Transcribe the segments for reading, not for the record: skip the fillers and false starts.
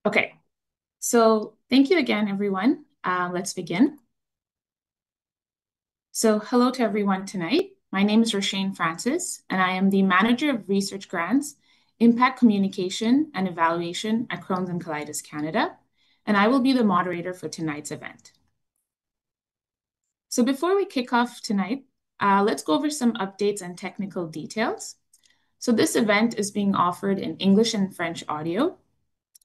Okay, so thank you again, everyone. Let's begin. So, hello to everyone tonight. My name is Roshane Francis, and I am the Manager of Research Grants, Impact Communication, and Evaluation at Crohn's and Colitis Canada, and I will be the moderator for tonight's event. So, before we kick off tonight, let's go over some updates and technical details. So, this event is being offered in English and French audio.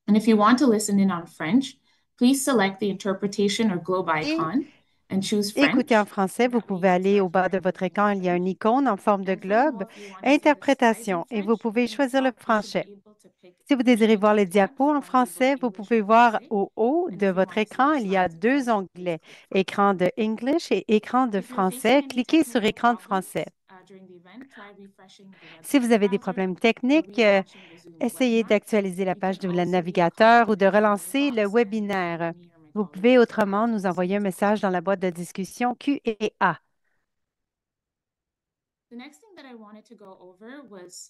And if you want to listen in on French, please select the interpretation or globe Et icon and choose écoutez en French. français, And vous that way pouvez you can aller au bas de translate votre directly écran, into il y a une French. icône en forme de And furthermore, globe, if you want to see the slides in interprétation, et vous French, pouvez in the choisir le top, you should be français. able to pick, Si vous you should désirez be able voir to les tap diapos en and be able to français, vous English or pouvez voir français. au haut And de if you votre want to see the écran, il y a slides in deux French, please onglets, click French. écran de English et écran de If you're facing français. any Cliquez sur technical écran de français. problems during the event, try refreshing the Si webcam vous avez des browser problèmes or techniques, relaunching the Zoom essayez webinar. d'actualiser la You can page de la also leave a navigateur comment ou de in the Q&A relancer le box, and either webinaire. me or my Vous colleagues pouvez will get autrement back to nous you as soon envoyer un as message dans possible. la boîte de discussion Q et A. The next thing that I wanted to go over was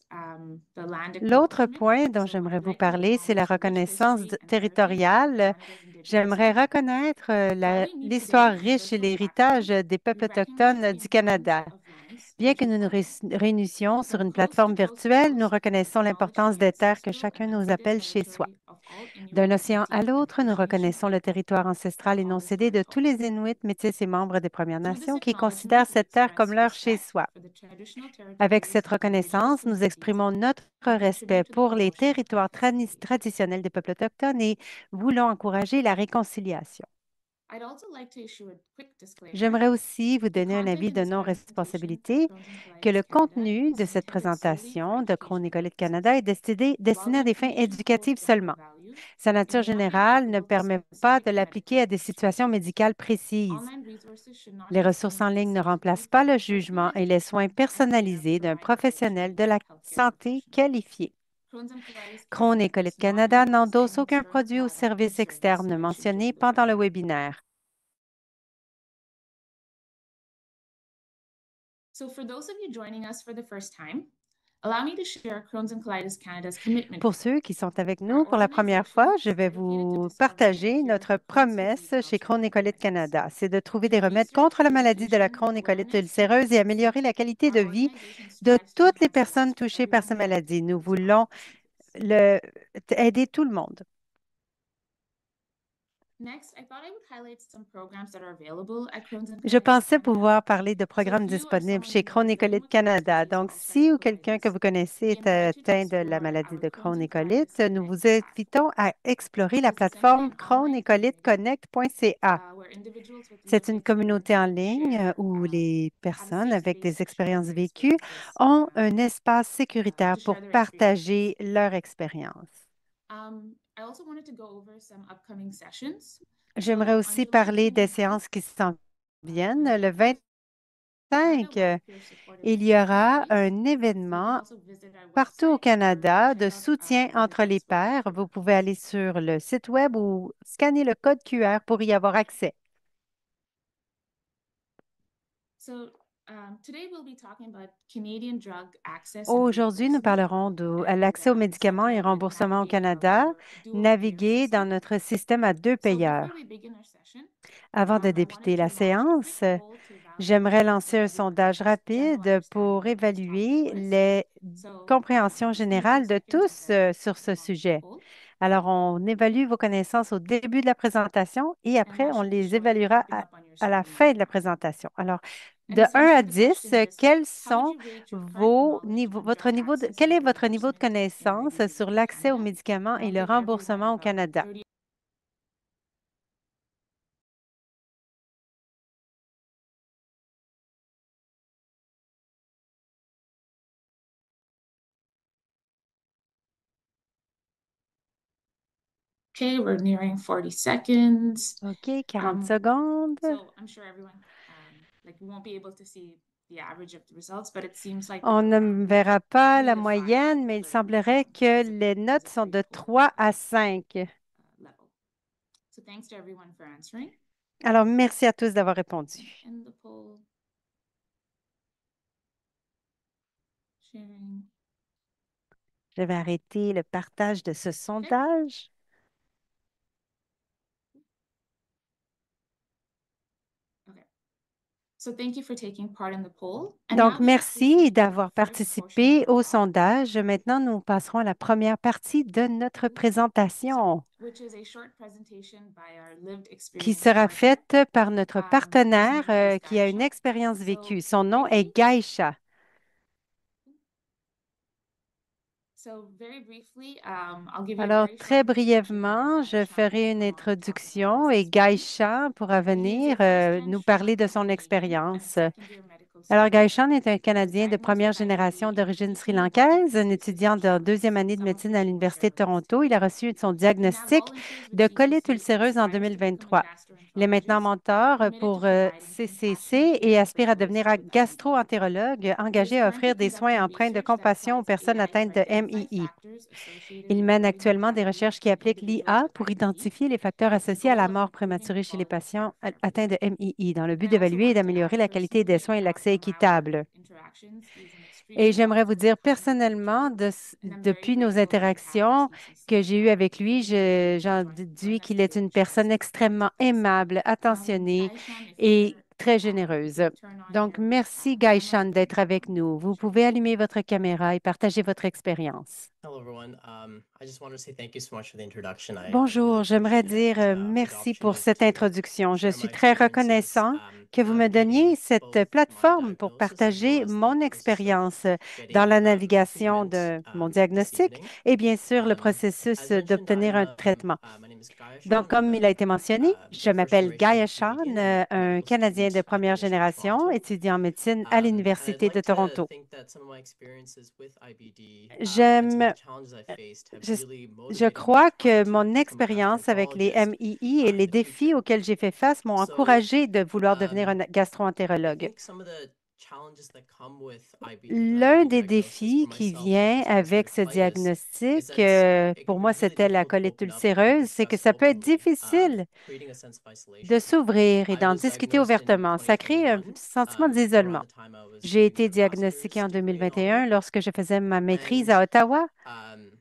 the land L'autre acknowledgement. point dont So j'aimerais I'd vous like to parler, c'est la acknowledge the rich reconnaissance history and heritage of territoriale. Canada's Indigenous J'aimerais people. reconnaître So all you need l'histoire today is a riche et virtual l'héritage platform. des We peuples recognize autochtones the du importance Canada. of lands Bien which que we nous nous own, réunissions sur from une coast to plateforme coast to virtuelle, nous coast, reconnaissons acknowledge l'importance the des terres que ancestral chacun and nous unceded appelle chez soi. territory of all Inuit, D'un océan à Métis, and l'autre, nous First Nation reconnaissons le people territoire that ancestral et non call this cédé land de tous home. les Inuits, Métis et membres des Premières Through this Nations qui considèrent acknowledgement, we cette terre comme express leur chez respect soi. for the traditional Avec territories cette of Indigenous reconnaissance, nous communities exprimons notre and respect contribute to the pour les promotion of territoires reconciliation. traditionnels des peuples autochtones et voulons encourager la réconciliation. I'd also like to issue a quick disclaimer. J'aimerais aussi vous The donner un content avis in de this presentation from non-responsabilité Crohn's and que Colitis le Canada contenu is de cette intended solely for présentation de Crohn et educational Colites purposes. Canada est While destiné the à des fins information holds éducatives general seulement. value, Sa it nature may not be générale ne applicable to permet pas de specific medical l'appliquer à des conditions. situations médicales précises. Online resources should not Les be ressources seen en as a ligne ne remplacent substitute pas for the le jugement et les personalized soins and care personnalisés d'un provided by a professionnel de trained la healthcare santé professional. qualifié. Crohn's and Colitis Crohn et Canada Colites does not Canada endorse n'endosse any aucun external produit ou product or service service externe mentioned mentionné during the pendant le webinar. webinaire. So for those of you joining us for the first time, allow me to share Crohn's and Colitis Canada's commitment Pour with you. ceux qui sont avec nous Our pour la première organization fois, je is vais dedicated to vous discovering and partager caring notre for Crohn's disease promesse and chez Crohn et ulcerative Colites colitis. Canada. C'est de trouver des Through remèdes contre research, la maladie de la education, Crohn et colite awareness, and ulcéreuse et advocacy, améliorer la qualité our de vie organization de strives to toutes les enhance the lives personnes of touchées par everyone ces affected maladies. by Nous these voulons chronic diseases. le- aider tout le monde. Next, I thought I would highlight some programs that are available at Crohn's and Je Colitis pensais Canada. pouvoir parler de So if programmes you or disponibles someone chez you know Crohn is et living Colites with Crohn's Canada. disease or Donc, si ulcerative ou quelqu'un que colitis, vous connaissez we est invite you to atteint de la explore maladie our de Crohn's Crohn et and Colitis Colites, nous Connect vous invitons platform. à explorer la It's essentially plateforme an Crohn online et Colites community Connect.ca. where individuals with C'est lived une experience communauté en can ligne share, où les have a personnes safe avec space des to share expériences their vécues experiences, ont un espace sécuritaire to share pour their experiences. partager leur expérience. I also wanted to go over some upcoming sessions. J'aimerais So on aussi July parler des 29th, séances qui s'en viennent. Le 2025, cinq, Canada-wide peer-supported il y event takes aura place. un So you can événement also visit our partout au website or Canada check de out soutien the entre les events website pairs. for Vous more pouvez aller details. sur le site web ou scanner le code QR pour y avoir accès. So today we'll be talking about Canadian drug access and Aujourd'hui, nous reimbursement parlerons de and l'accès aux the médicaments et struggle with remboursement au navigating our Canada, dual payer naviguer system. dans notre système à deux So before payeurs. we begin our session, Avant de I wanted débuter to la launch a quick séance, poll to evaluate the j'aimerais level lancer of un sondage everyone's general rapide understanding pour of this topic évaluer quiz. les So compréhensions just give me a few générales de seconds as tous I sur ce launch the sujet. poll. Alors, on évalue vos connaissances au début de la présentation et And après, that on should be les showing, évaluera popping up on your à la screen fin right de la now. présentation. Alors, And de 1 à essentially, the 10, question is, quels how would sont you rate your current vos knowledge niveaux, on drug access quel and est votre niveau de reimbursement in our connaissance sur region in l'accès aux Canada? médicaments And et I'll le give everyone remboursement au about Canada? 30. Okay, we're nearing 40 seconds. OK, 40 secondes. So I'm sure everyone, like we won't be able to see the average of the results, but it seems like On we're ne around the verra pas 3 la to 5 moyenne, mais il for semblerait which que is les is notes a sont pretty de poor 3 à 5. level. So thanks to everyone for answering. Alors, merci à tous d'avoir répondu. End the poll. Sharing. Je vais arrêter le partage de ce Okay. sondage. So thank you for taking part in the poll. And Donc, now we will merci proceed to the d'avoir first portion of participé our au talk, sondage. Maintenant, nous passerons à la première partie de notre présentation, which is a short presentation by our lived qui experience sera partner, faite par notre whose partenaire name is qui a une Gaisha. expérience So vécue. Son nom est briefly, Gaïcha. I'll give you a Alors, very très short introduction, and then brièvement, je Gaishan will ferai une go on to talk about introduction his et experience. Gaïcha pourra He is venir a first-gen nous Sri parler de Lankan son Canadian and expérience. second-year medical Alors, student. Gaïchan est un He was Canadien de diagnosed première with génération IBD in d'origine 2021 and sri-lankaise, un faces étudiant several de deuxième challenges, année de some of médecine à which he will l'Université share de with us Toronto. today. Il a reçu son He now diagnostic volunteers with de colite CTC and ulcéreuse en aspires to become a 2023. Il est maintenant gastroenterologist, mentor committed to pour providing compassionate CCC et care for aspire à those devenir with IBD. gastro-entérologue He is engagé à currently offrir des soins conducting empreints de research that compassion aux applies personnes AI atteintes to de identify MII. factors associated Il with mène early actuellement des mortality recherches qui in appliquent individuals l'IA with pour IBD, identifier les facteurs with the associés à la goal of mort improving prématurée chez les quality of care patients for atteints de everyone. MII dans le but I also d'évaluer et want to d'améliorer add la qualité des personally, soins et l'accès from our équitable. interactions, he is an Et extremely j'aimerais vous knowledgeable, dire kind, and personnellement, approachable, and I'm very depuis nos grateful to be part of interactions que CCC j'ai eues avec for lui, being able to j'en join déduis us qu'il est today une and share his personne extrêmement experience with us. aimable, attentionnée Gaishan, if et you're très you généreuse. can turn on Donc, your merci camera Gaïchan d'être avec and nous. Vous share pouvez your allumer screen. votre caméra et partager votre expérience. Hello, everyone. I just wanted to say thank you so much for the introduction. I really Bonjour, j'aimerais appreciate it dire for the merci pour opportunity cette to introduction. Je share suis my très experiences reconnaissant que vous me donniez navigating cette both my plateforme pour diagnosis as well partager as the mon process of expérience dans getting la navigation treatment de mon this diagnostic evening. et bien sûr le processus As mentioned, d'obtenir un traitement. my name is Gaia Donc, Shan. I'm comme il a été mentionné, je a first m'appelle generation Gaia Chan, Canadian and un medical Canadien de student at the première University of génération, Toronto. étudiant en médecine à And I'd l'Université de like to Toronto. think that some of my experiences with IBD and some of J'aime the challenges I faced have Je, really je motivated me crois to que want to mon become a expérience avec les gastroenterologist MII et in les the défis future. auxquels j'ai fait face m'ont So encouragé de vouloir devenir un I gastroentérologue. think some of the challenges that come with the L'un IBD des diagnosis défis for qui myself with vient avec ulcerative ce colitis is diagnostic, that it pour can be moi, really c'était la difficult to colite open up and ulcéreuse, c'est que discuss ça peut être openly, difficile creating a sense of de isolation. s'ouvrir et I d'en was discuter diagnosed in ouvertement. Ça crée un 2021, sentiment around d'isolement. the time I was J'ai doing été my master's diagnostiquée en degree in 2021 Ottawa, lorsque je faisais ma maîtrise and à Ottawa. um,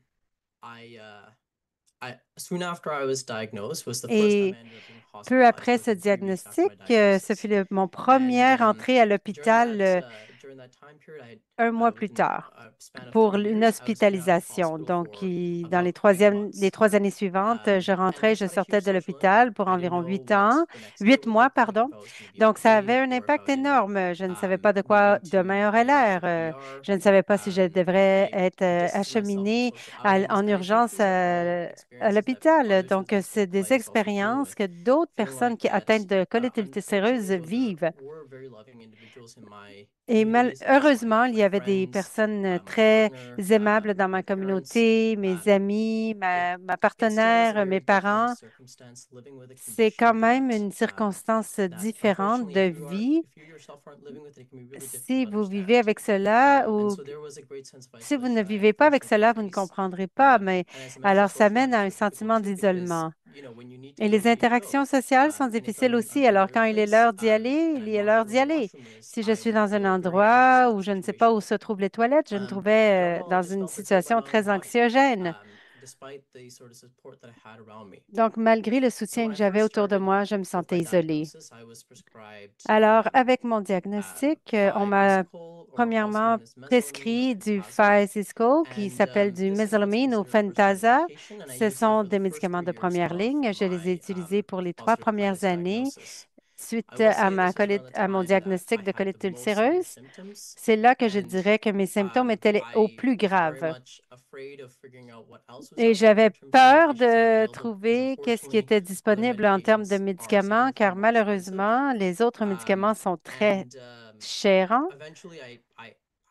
I, soon after I was diagnosed was the first time Et I ended up being peu hospitalized après ce within 3 weeks after diagnostic, my ce fut diagnosis. mon And première entrée à l'hôpital during that time period, un mois plus within tard a span of pour 3 une years, I was in and out of hospitalisation. hospital Donc, for dans about 8 les months. 3 années suivantes, je And rentrais, this je had a huge sortais de social l'hôpital impact. pour I didn't environ know what the next year 8 would mois, look like, pardon. if I was going to be Donc, ça okay, avait un or if I impact would end up énorme. Je ne savais pas de quoi needing to demain aurait be rushed l'air. to the ER. Je ne savais pas si je devrais I être distanced myself from acheminée social outings, en and I think urgence these are all à experiences that l'hôpital. others with Donc, c'est ulcerative des colitis also deal expériences with. que d'autres Feeling personnes like qui that, atteintes de colite ulcéreuse unfortunately, though, there vivent. were very loving individuals in my Et community, such as heureusement, il my y avait des friends, personnes my très partner, aimables dans ma my parents. communauté, mes amis, It ma it still is a partenaire, mes very different parents. circumstance living with a C'est quand condition même une circonstance that différente unfortunately, de vie if you yourself aren't living with it, it can be really difficult si to vous vivez understand. avec cela And ou so there was a great sense of si vous ne isolation that I vivez pas avec unfortunately did cela, vous ne face. comprendrez pas, mais And as I mentioned, alors ça social mène à outings un were sentiment difficult too because, d'isolement. when you need to Et go, les you need to interactions go. sociales sont And if difficiles I'm aussi. Alors, unfamiliar quand il est place, l'heure d'y aller, and il I'd est walk l'heure to where d'y the aller. washroom is, Si je I suis would dans un feel very anxious endroit about où the je ne sais pas où situation. se trouvent les toilettes, je me After a trouvais while, I dans just une felt betrayed by situation my own très body, anxiogène. despite the sort of support that I had around me. Donc, malgré le So soutien when que I j'avais first autour de started moi, je me with sentais my isolée. diagnosis, I was prescribed Alors, avec mon diagnostic, on m'a Physical, or also premièrement known as mesalamine or prescrit du Fentasa. Physisco qui And s'appelle du this is what's mesalamine ou considered first line Fentasa. medication, and I Ce used that sont for the des first médicaments de 3 years première of ligne. Je les ai my utilisés pour les 3 ulcerative premières colitis années diagnosis. I suite will à say this is around the à mon time that I diagnostic de had the colite most severe ulcéreuse. symptoms, C'est là que je and dirais que mes symptômes étaient au I plus was very graves. much afraid of figuring out what else was Et out there in j'avais terms of peur medications that are de available, because trouver qu'est-ce qui unfortunately, était other disponible en termes de medications are médicaments, car significantly more expensive. malheureusement, les autres médicaments sont très And chers. eventually,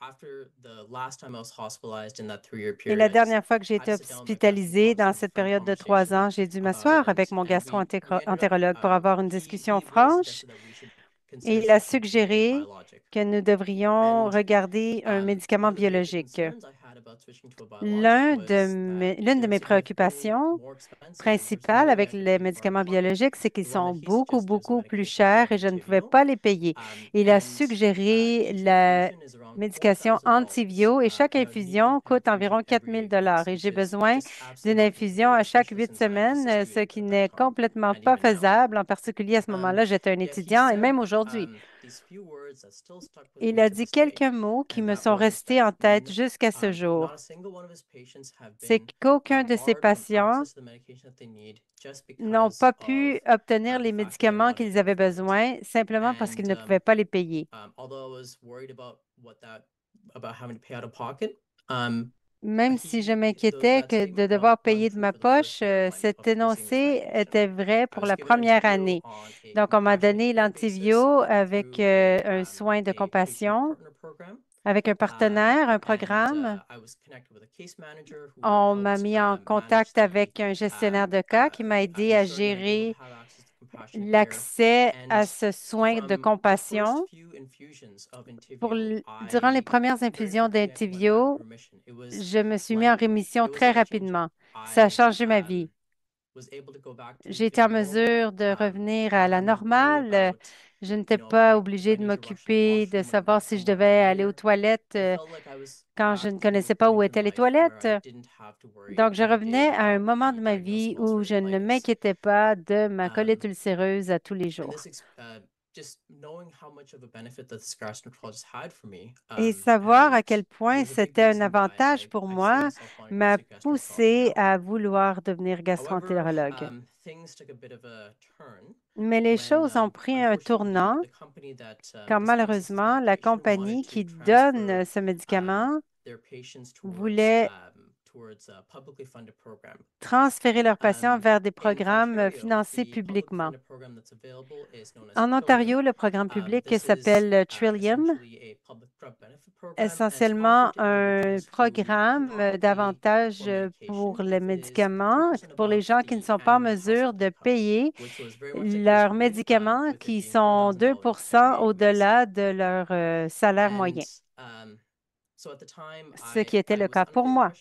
after the last time I was hospitalized in that 3 year Et period, la dernière fois que j'ai I had été to sit down with my hospitalisée gastroenterologist dans and have a cette frank période de 3 ans, conversation j'ai dû about it, m'asseoir avec mon and we ended up. gastro-entérologue pour avoir une discussion He really franche suggested that we should et consider il a switching to a suggéré biologic. que nous devrions And regarder un médicament one of the major biologique. concerns I had about switching to a biologic was that L'une de they're mes significantly préoccupations more expensive, and there's principales no way avec I could les pay for it out médicaments of pocket. biologiques, c'est qu'ils The one that sont he beaucoup, suggested was a beaucoup plus medication called chers et je ne pouvais Entyvio, pas les payer. Il a and suggéré each infusion is around médication Entyvio et chaque infusion coûte environ 4 000 et j'ai besoin d'une infusion à chaque 8 semaines, ce qui n'est complètement pas faisable. En particulier, à ce moment-là, j'étais un étudiant et même aujourd'hui. Il a dit quelques mots qui me sont restés en tête jusqu'à ce jour. C'est qu'aucun de ses patients n'ont pas pu obtenir les médicaments qu'ils avaient besoin simplement parce qu'ils ne pouvaient pas les payer. Même si je m'inquiétais que de devoir payer de ma poche, cet énoncé était vrai pour la première année. Donc, on m'a donné l'Entyvio avec un soin de compassion, avec un partenaire, un programme. On m'a mis en contact avec un gestionnaire de cas qui m'a aidé à gérer l'accès à ce soin de compassion. Durant les premières infusions d'Entyvio, je me suis mis en rémission très rapidement. Ça a changé ma vie. J'ai été en mesure de revenir à la normale. Je n'étais pas obligée de m'occuper de savoir si je devais aller aux toilettes quand je ne connaissais pas où étaient les toilettes. Donc, je revenais à un moment de ma vie où je ne m'inquiétais pas de ma colite ulcéreuse à tous les jours. Et savoir à quel point c'était un avantage pour moi m'a poussé à vouloir devenir gastroentérologue. Mais les choses ont pris un tournant quand malheureusement la compagnie qui donne ce médicament voulait transférer leurs patients vers des programmes financés publiquement. En Ontario, le programme public s'appelle Trillium, essentiellement un programme d'avantages pour les médicaments, pour les gens qui ne sont pas en mesure de payer leurs médicaments qui sont 2 au-delà de leur salaire moyen, ce qui était le cas pour moi.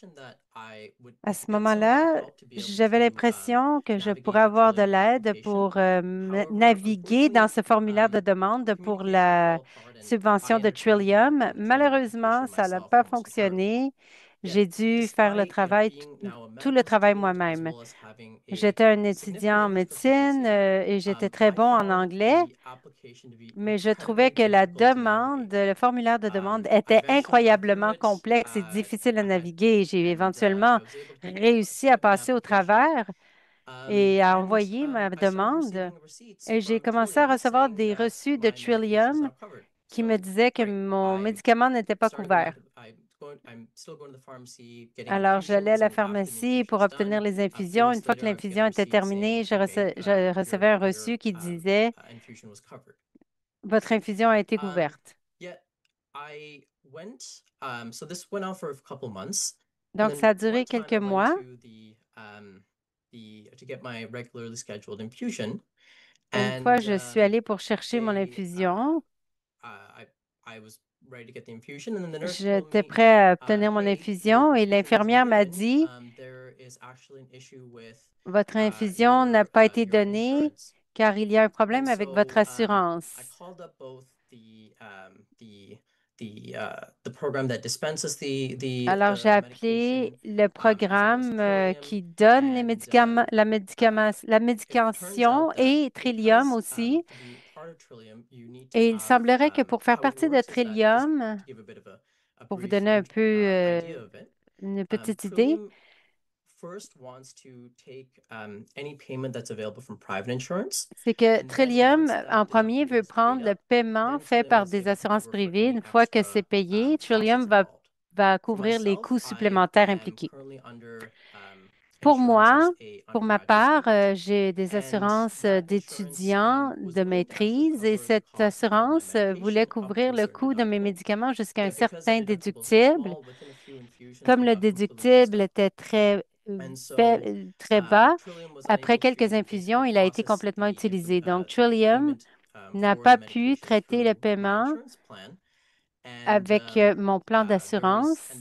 À ce moment-là, j'avais l'impression que je pourrais avoir de l'aide pour naviguer dans ce formulaire de demande pour la subvention de Trillium. Malheureusement, ça n'a pas fonctionné. J'ai dû faire tout le travail moi-même. J'étais un étudiant en médecine et j'étais très bon en anglais, mais je trouvais que la demande, le formulaire de demande était incroyablement complexe et difficile à naviguer. J'ai éventuellement réussi à passer au travers et à envoyer ma demande. Et j'ai commencé à recevoir des reçus de Trillium qui me disaient que mon médicament n'était pas couvert. Alors, j'allais à la pharmacie pour obtenir les infusions. Une fois que l'infusion était terminée, je recevais un reçu qui disait votre infusion a été couverte. Donc, ça a duré quelques mois. Une fois, je suis allée pour chercher mon infusion. J'étais prêt à obtenir mon infusion et l'infirmière m'a dit, votre infusion n'a pas été donnée car il y a un problème avec votre assurance. Alors, j'ai appelé le programme qui donne les médicaments, la médication et Trillium aussi. Et il semblerait que pour faire partie de Trillium, pour vous donner un peu une petite idée, c'est que Trillium, en premier, veut prendre le paiement fait par des assurances privées. Une fois que c'est payé, Trillium va couvrir les coûts supplémentaires impliqués. Pour moi, pour ma part, j'ai des assurances d'étudiants de maîtrise et cette assurance voulait couvrir le coût de mes médicaments jusqu'à un certain déductible. Comme le déductible était très bas, après quelques infusions, il a été complètement utilisé. Donc, Trillium n'a pas pu traiter le paiement avec mon plan d'assurance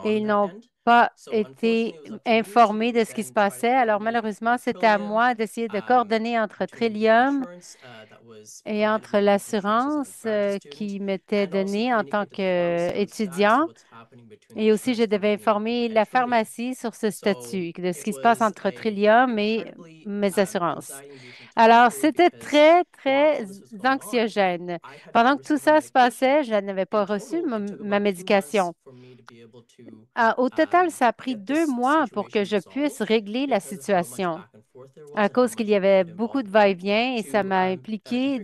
et ils n'ont pas été informés de ce qui se passait. Alors malheureusement, c'était à moi d'essayer de coordonner entre Trillium et entre l'assurance qui m'était donnée en tant qu'étudiant. Et aussi, je devais informer la pharmacie sur ce statut, de ce qui se passe entre Trillium et mes assurances. Alors, c'était très, très anxiogène. Pendant que tout ça se passait, je n'avais pas reçu ma médication. Au total, ça a pris 2 mois pour que je puisse régler la situation à cause qu'il y avait beaucoup de va-et-vient et ça m'a impliqué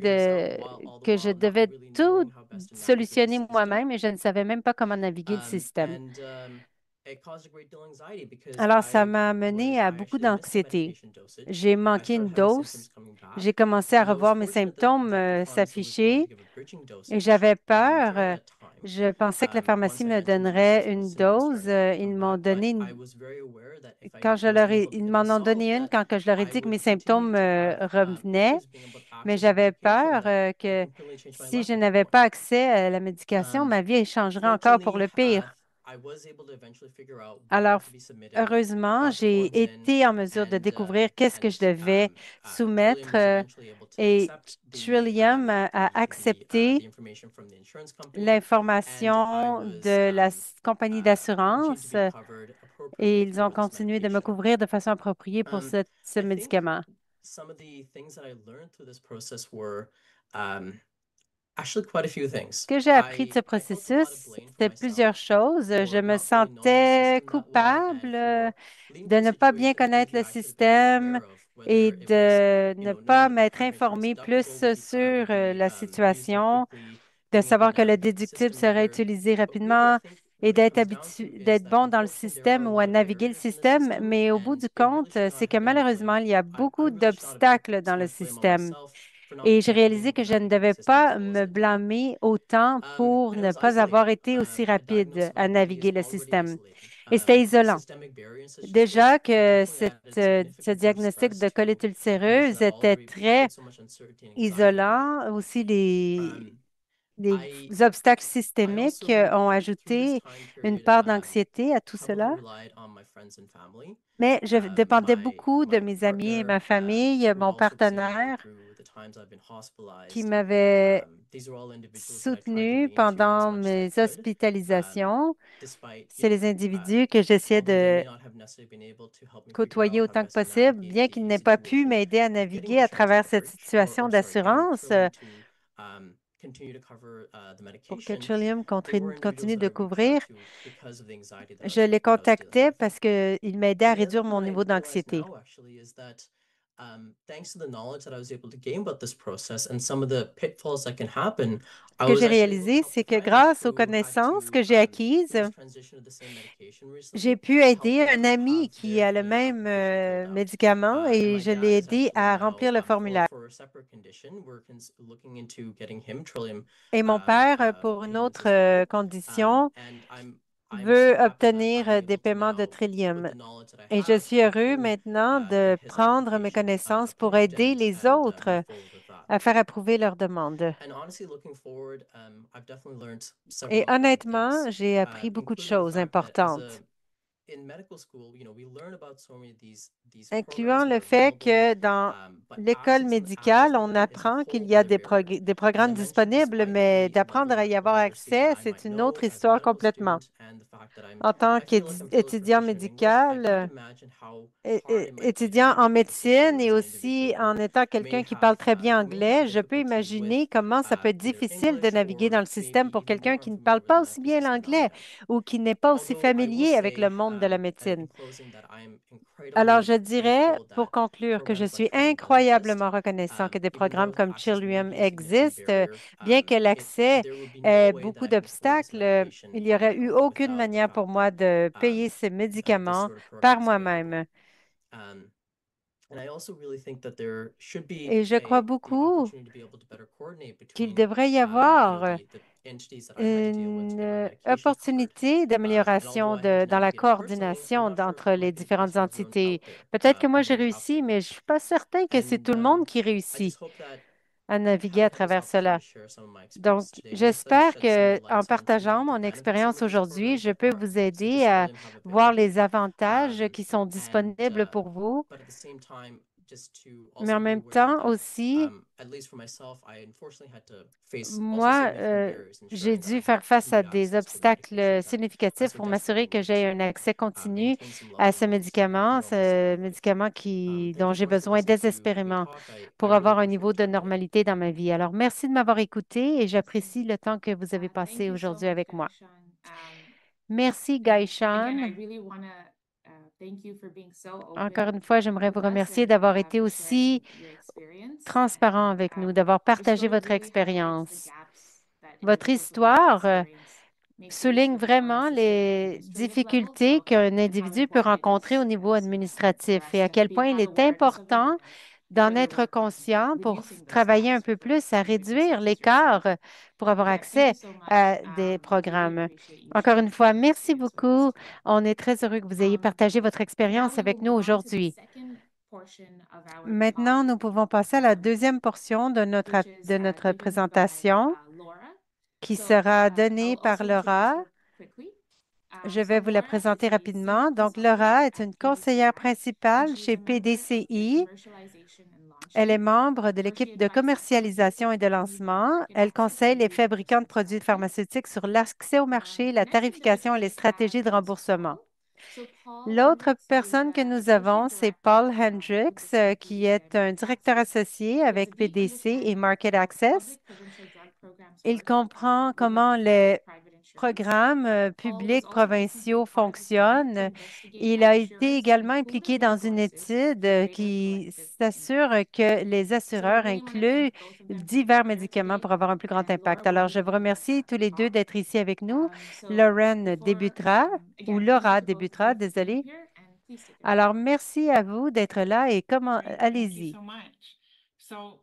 que je devais tout solutionner moi-même et je ne savais même pas comment naviguer le système. Alors, ça m'a mené à beaucoup d'anxiété. J'ai manqué une dose. J'ai commencé à revoir mes symptômes s'afficher et j'avais peur. Je pensais que la pharmacie me donnerait une dose. Ils m'ont donné ils m'en ont donné une quand que je leur ai dit que mes symptômes revenaient, mais j'avais peur que si je n'avais pas accès à la médication, ma vie changerait encore pour le pire. Alors, heureusement, j'ai été en mesure de découvrir qu'est-ce que je devais soumettre et Trillium a accepté l'information de la compagnie d'assurance et ils ont continué de me couvrir de façon appropriée pour ce médicament. Ce que j'ai appris de ce processus, c'était plusieurs choses. Je me sentais coupable de ne pas bien connaître le système et de ne pas m'être informée plus sur la situation, de savoir que le déductible serait utilisé rapidement et d'être bon dans le système ou à naviguer le système. Mais au bout du compte, c'est que malheureusement, il y a beaucoup d'obstacles dans le système. Et j'ai réalisé que je ne devais pas me blâmer autant pour ne pas avoir été aussi rapide à naviguer le système. Et c'était isolant. Déjà que ce diagnostic de colite ulcéreuse était très isolant. Aussi, les obstacles systémiques ont ajouté une part d'anxiété à tout cela. Mais je dépendais beaucoup de mes amis et ma famille, mon partenaire qui m'avait soutenu pendant mes hospitalisations. C'est les individus que j'essayais de côtoyer autant que possible, bien qu'ils n'aient pas pu m'aider à naviguer à travers cette situation d'assurance. Pour que Trillium continue de couvrir, je les contactais parce qu'ils m'aidaient à réduire mon niveau d'anxiété. Ce que j'ai réalisé, c'est que grâce aux connaissances que j'ai acquises, j'ai pu aider un ami qui a le même médicament et je l'ai aidé à remplir le formulaire. Et mon père, pour une autre condition, veut obtenir des paiements de Trillium. Et je suis heureux maintenant de prendre mes connaissances pour aider les autres à faire approuver leurs demandes. Et honnêtement, j'ai appris beaucoup de choses importantes, incluant le fait que dans l'école médicale, on apprend qu'il y a des programmes disponibles, mais d'apprendre à y avoir accès, c'est une autre histoire complètement. En tant qu'étudiant médical, étudiant en médecine et aussi en étant quelqu'un qui parle très bien anglais, je peux imaginer comment ça peut être difficile de naviguer dans le système pour quelqu'un qui ne parle pas aussi bien l'anglais ou qui n'est pas aussi familier avec le monde de la médecine. Alors, je dirais, pour conclure, que je suis incroyablement reconnaissant que des programmes comme Children existent, bien que l'accès ait beaucoup d'obstacles. Il n'y aurait eu aucune manière pour moi de payer ces médicaments par moi-même. Et je crois beaucoup qu'il devrait y avoir une opportunité d'amélioration dans la coordination entre les différentes entités. Peut-être que moi j'ai réussi, mais je ne suis pas certain que c'est tout le monde qui réussit. à naviguer à I was travers opportunity cela. to share some of my Donc, experience today with us, j'espère shed some que more en lights onto partageant the mon benefits of expérience these aujourd'hui, programs je that peux are vous aider à sophisticated and have voir available. les avantages qui sont And disponibles pour vous, but at the same time, just to mais also en be même aware temps that aussi, at least for myself, I unfortunately had to face also moi, significant barriers j'ai ensuring that dû I had faire face à continued des access to the medication obstacles that I significatifs so pour desperately m'assurer que needed j'ai un to accès continu maintain some à level of ce normalcy, médicament, normalcy in my ce life. médicament Thank dont you j'ai so much for besoin listening to me désespérément talk. I pour really avoir un appreciate niveau your de time today. normalité dans ma vie. Alors, merci de m'avoir écouté et Awesome. j'apprécie le temps que vous avez Thank passé you so aujourd'hui much, avec moi. Gaishan. Merci, And again, I Gaishan. really want to thank you for being so Encore open une fois, j'aimerais vous with us remercier and d'avoir été for aussi sharing your experience. transparent And avec nous, d'avoir your partagé story votre really highlights the expérience. gaps that Votre individuals with lived histoire experience may face souligne with the current vraiment system at the les administrative level. difficultés So, qu'un and how individu peut important it rencontrer au is niveau for administratif us et à to quel point il have est awareness of them important and d'en further être work on conscient pour reducing those travailler un gaps peu for plus à individuals réduire such as yourself. l'écart pour avoir Yeah, thank you accès so much. à des We really programmes. appreciate you Encore une sharing fois, your merci experience with us beaucoup. today. On est très heureux que vous ayez partagé votre Now expérience we will avec nous move on to the aujourd'hui. second portion of our Maintenant, talk, nous pouvons passer à la deuxième portion de which is de notre given by présentation Laura. qui So sera donnée I'll par also introduce Laura. her quickly. Je So vais vous la Laura présenter is a rapidement. senior Donc, consultant Laura est at une conseillère PDCI, and principale she's chez a member of the PDCI. commercialization and launch Elle est team, membre de where she l'équipe de advises commercialisation pharmaceutical et de companies on lancement. market Elle access conseille and les fabricants de reimbursement produits strategies. pharmaceutiques sur l'accès au marché, The la next tarification individual et les to chat stratégies de is remboursement. Paul. So Paul L'autre Hendricks, he's personne que a nous associate avons, c'est director Paul Hendricks, with the qui PDCI est un Market directeur Access. associé He has a avec deep PDC et understanding Market of Access. public provincial drug programs Il work comprend with the comment les private insurance. programmes Paul was publics also recently provinciaux part of a study to fonctionnent. investigate Il how a été insurers can également pool their impliqué dans une resources étude for greater qui collective s'assure impact. que les So I assureurs really want to incluent thank both of them for being divers here médicaments today. pour avoir un plus grand And Laura impact. will Alors, be je vous leading remercie tous the les deux talk. d'être ici avec nous. So Lauren before, débutera, ou again, thank you Laura to both of débutera, you for being désolée. here, and please take it away. Alors, merci à vous d'être là et comment, Great. Thank you allez-y. so much. So,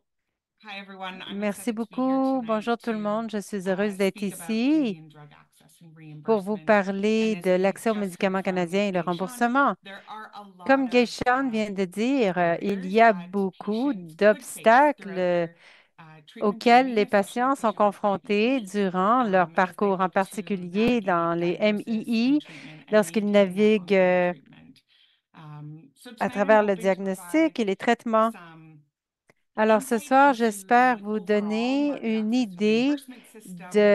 hi everyone. I'm Merci excited to be here beaucoup. tonight Bonjour tout le to monde. Je suis heureuse d'être speak about ici Canadian drug access and pour vous reimbursement. parler And as de you l'accès aux just heard médicaments from canadiens et le Gayshawn, remboursement. there are a Comme lot of Gayshawn vient de dire, il barriers y a that beaucoup patients could face throughout d'obstacles their treatment auxquels journey, les especially patients sont patients with confrontés IBD, durant leur as they parcours, en look to particulier dans navigate les diagnosis and MII, treatment and lorsqu'ils maintain that naviguent ongoing treatment. So à tonight I'm travers le hoping to provide diagnostic et les traitements. some Alors, ce insight soir, into j'espère the vous overall donner market une access and idée reimbursement system in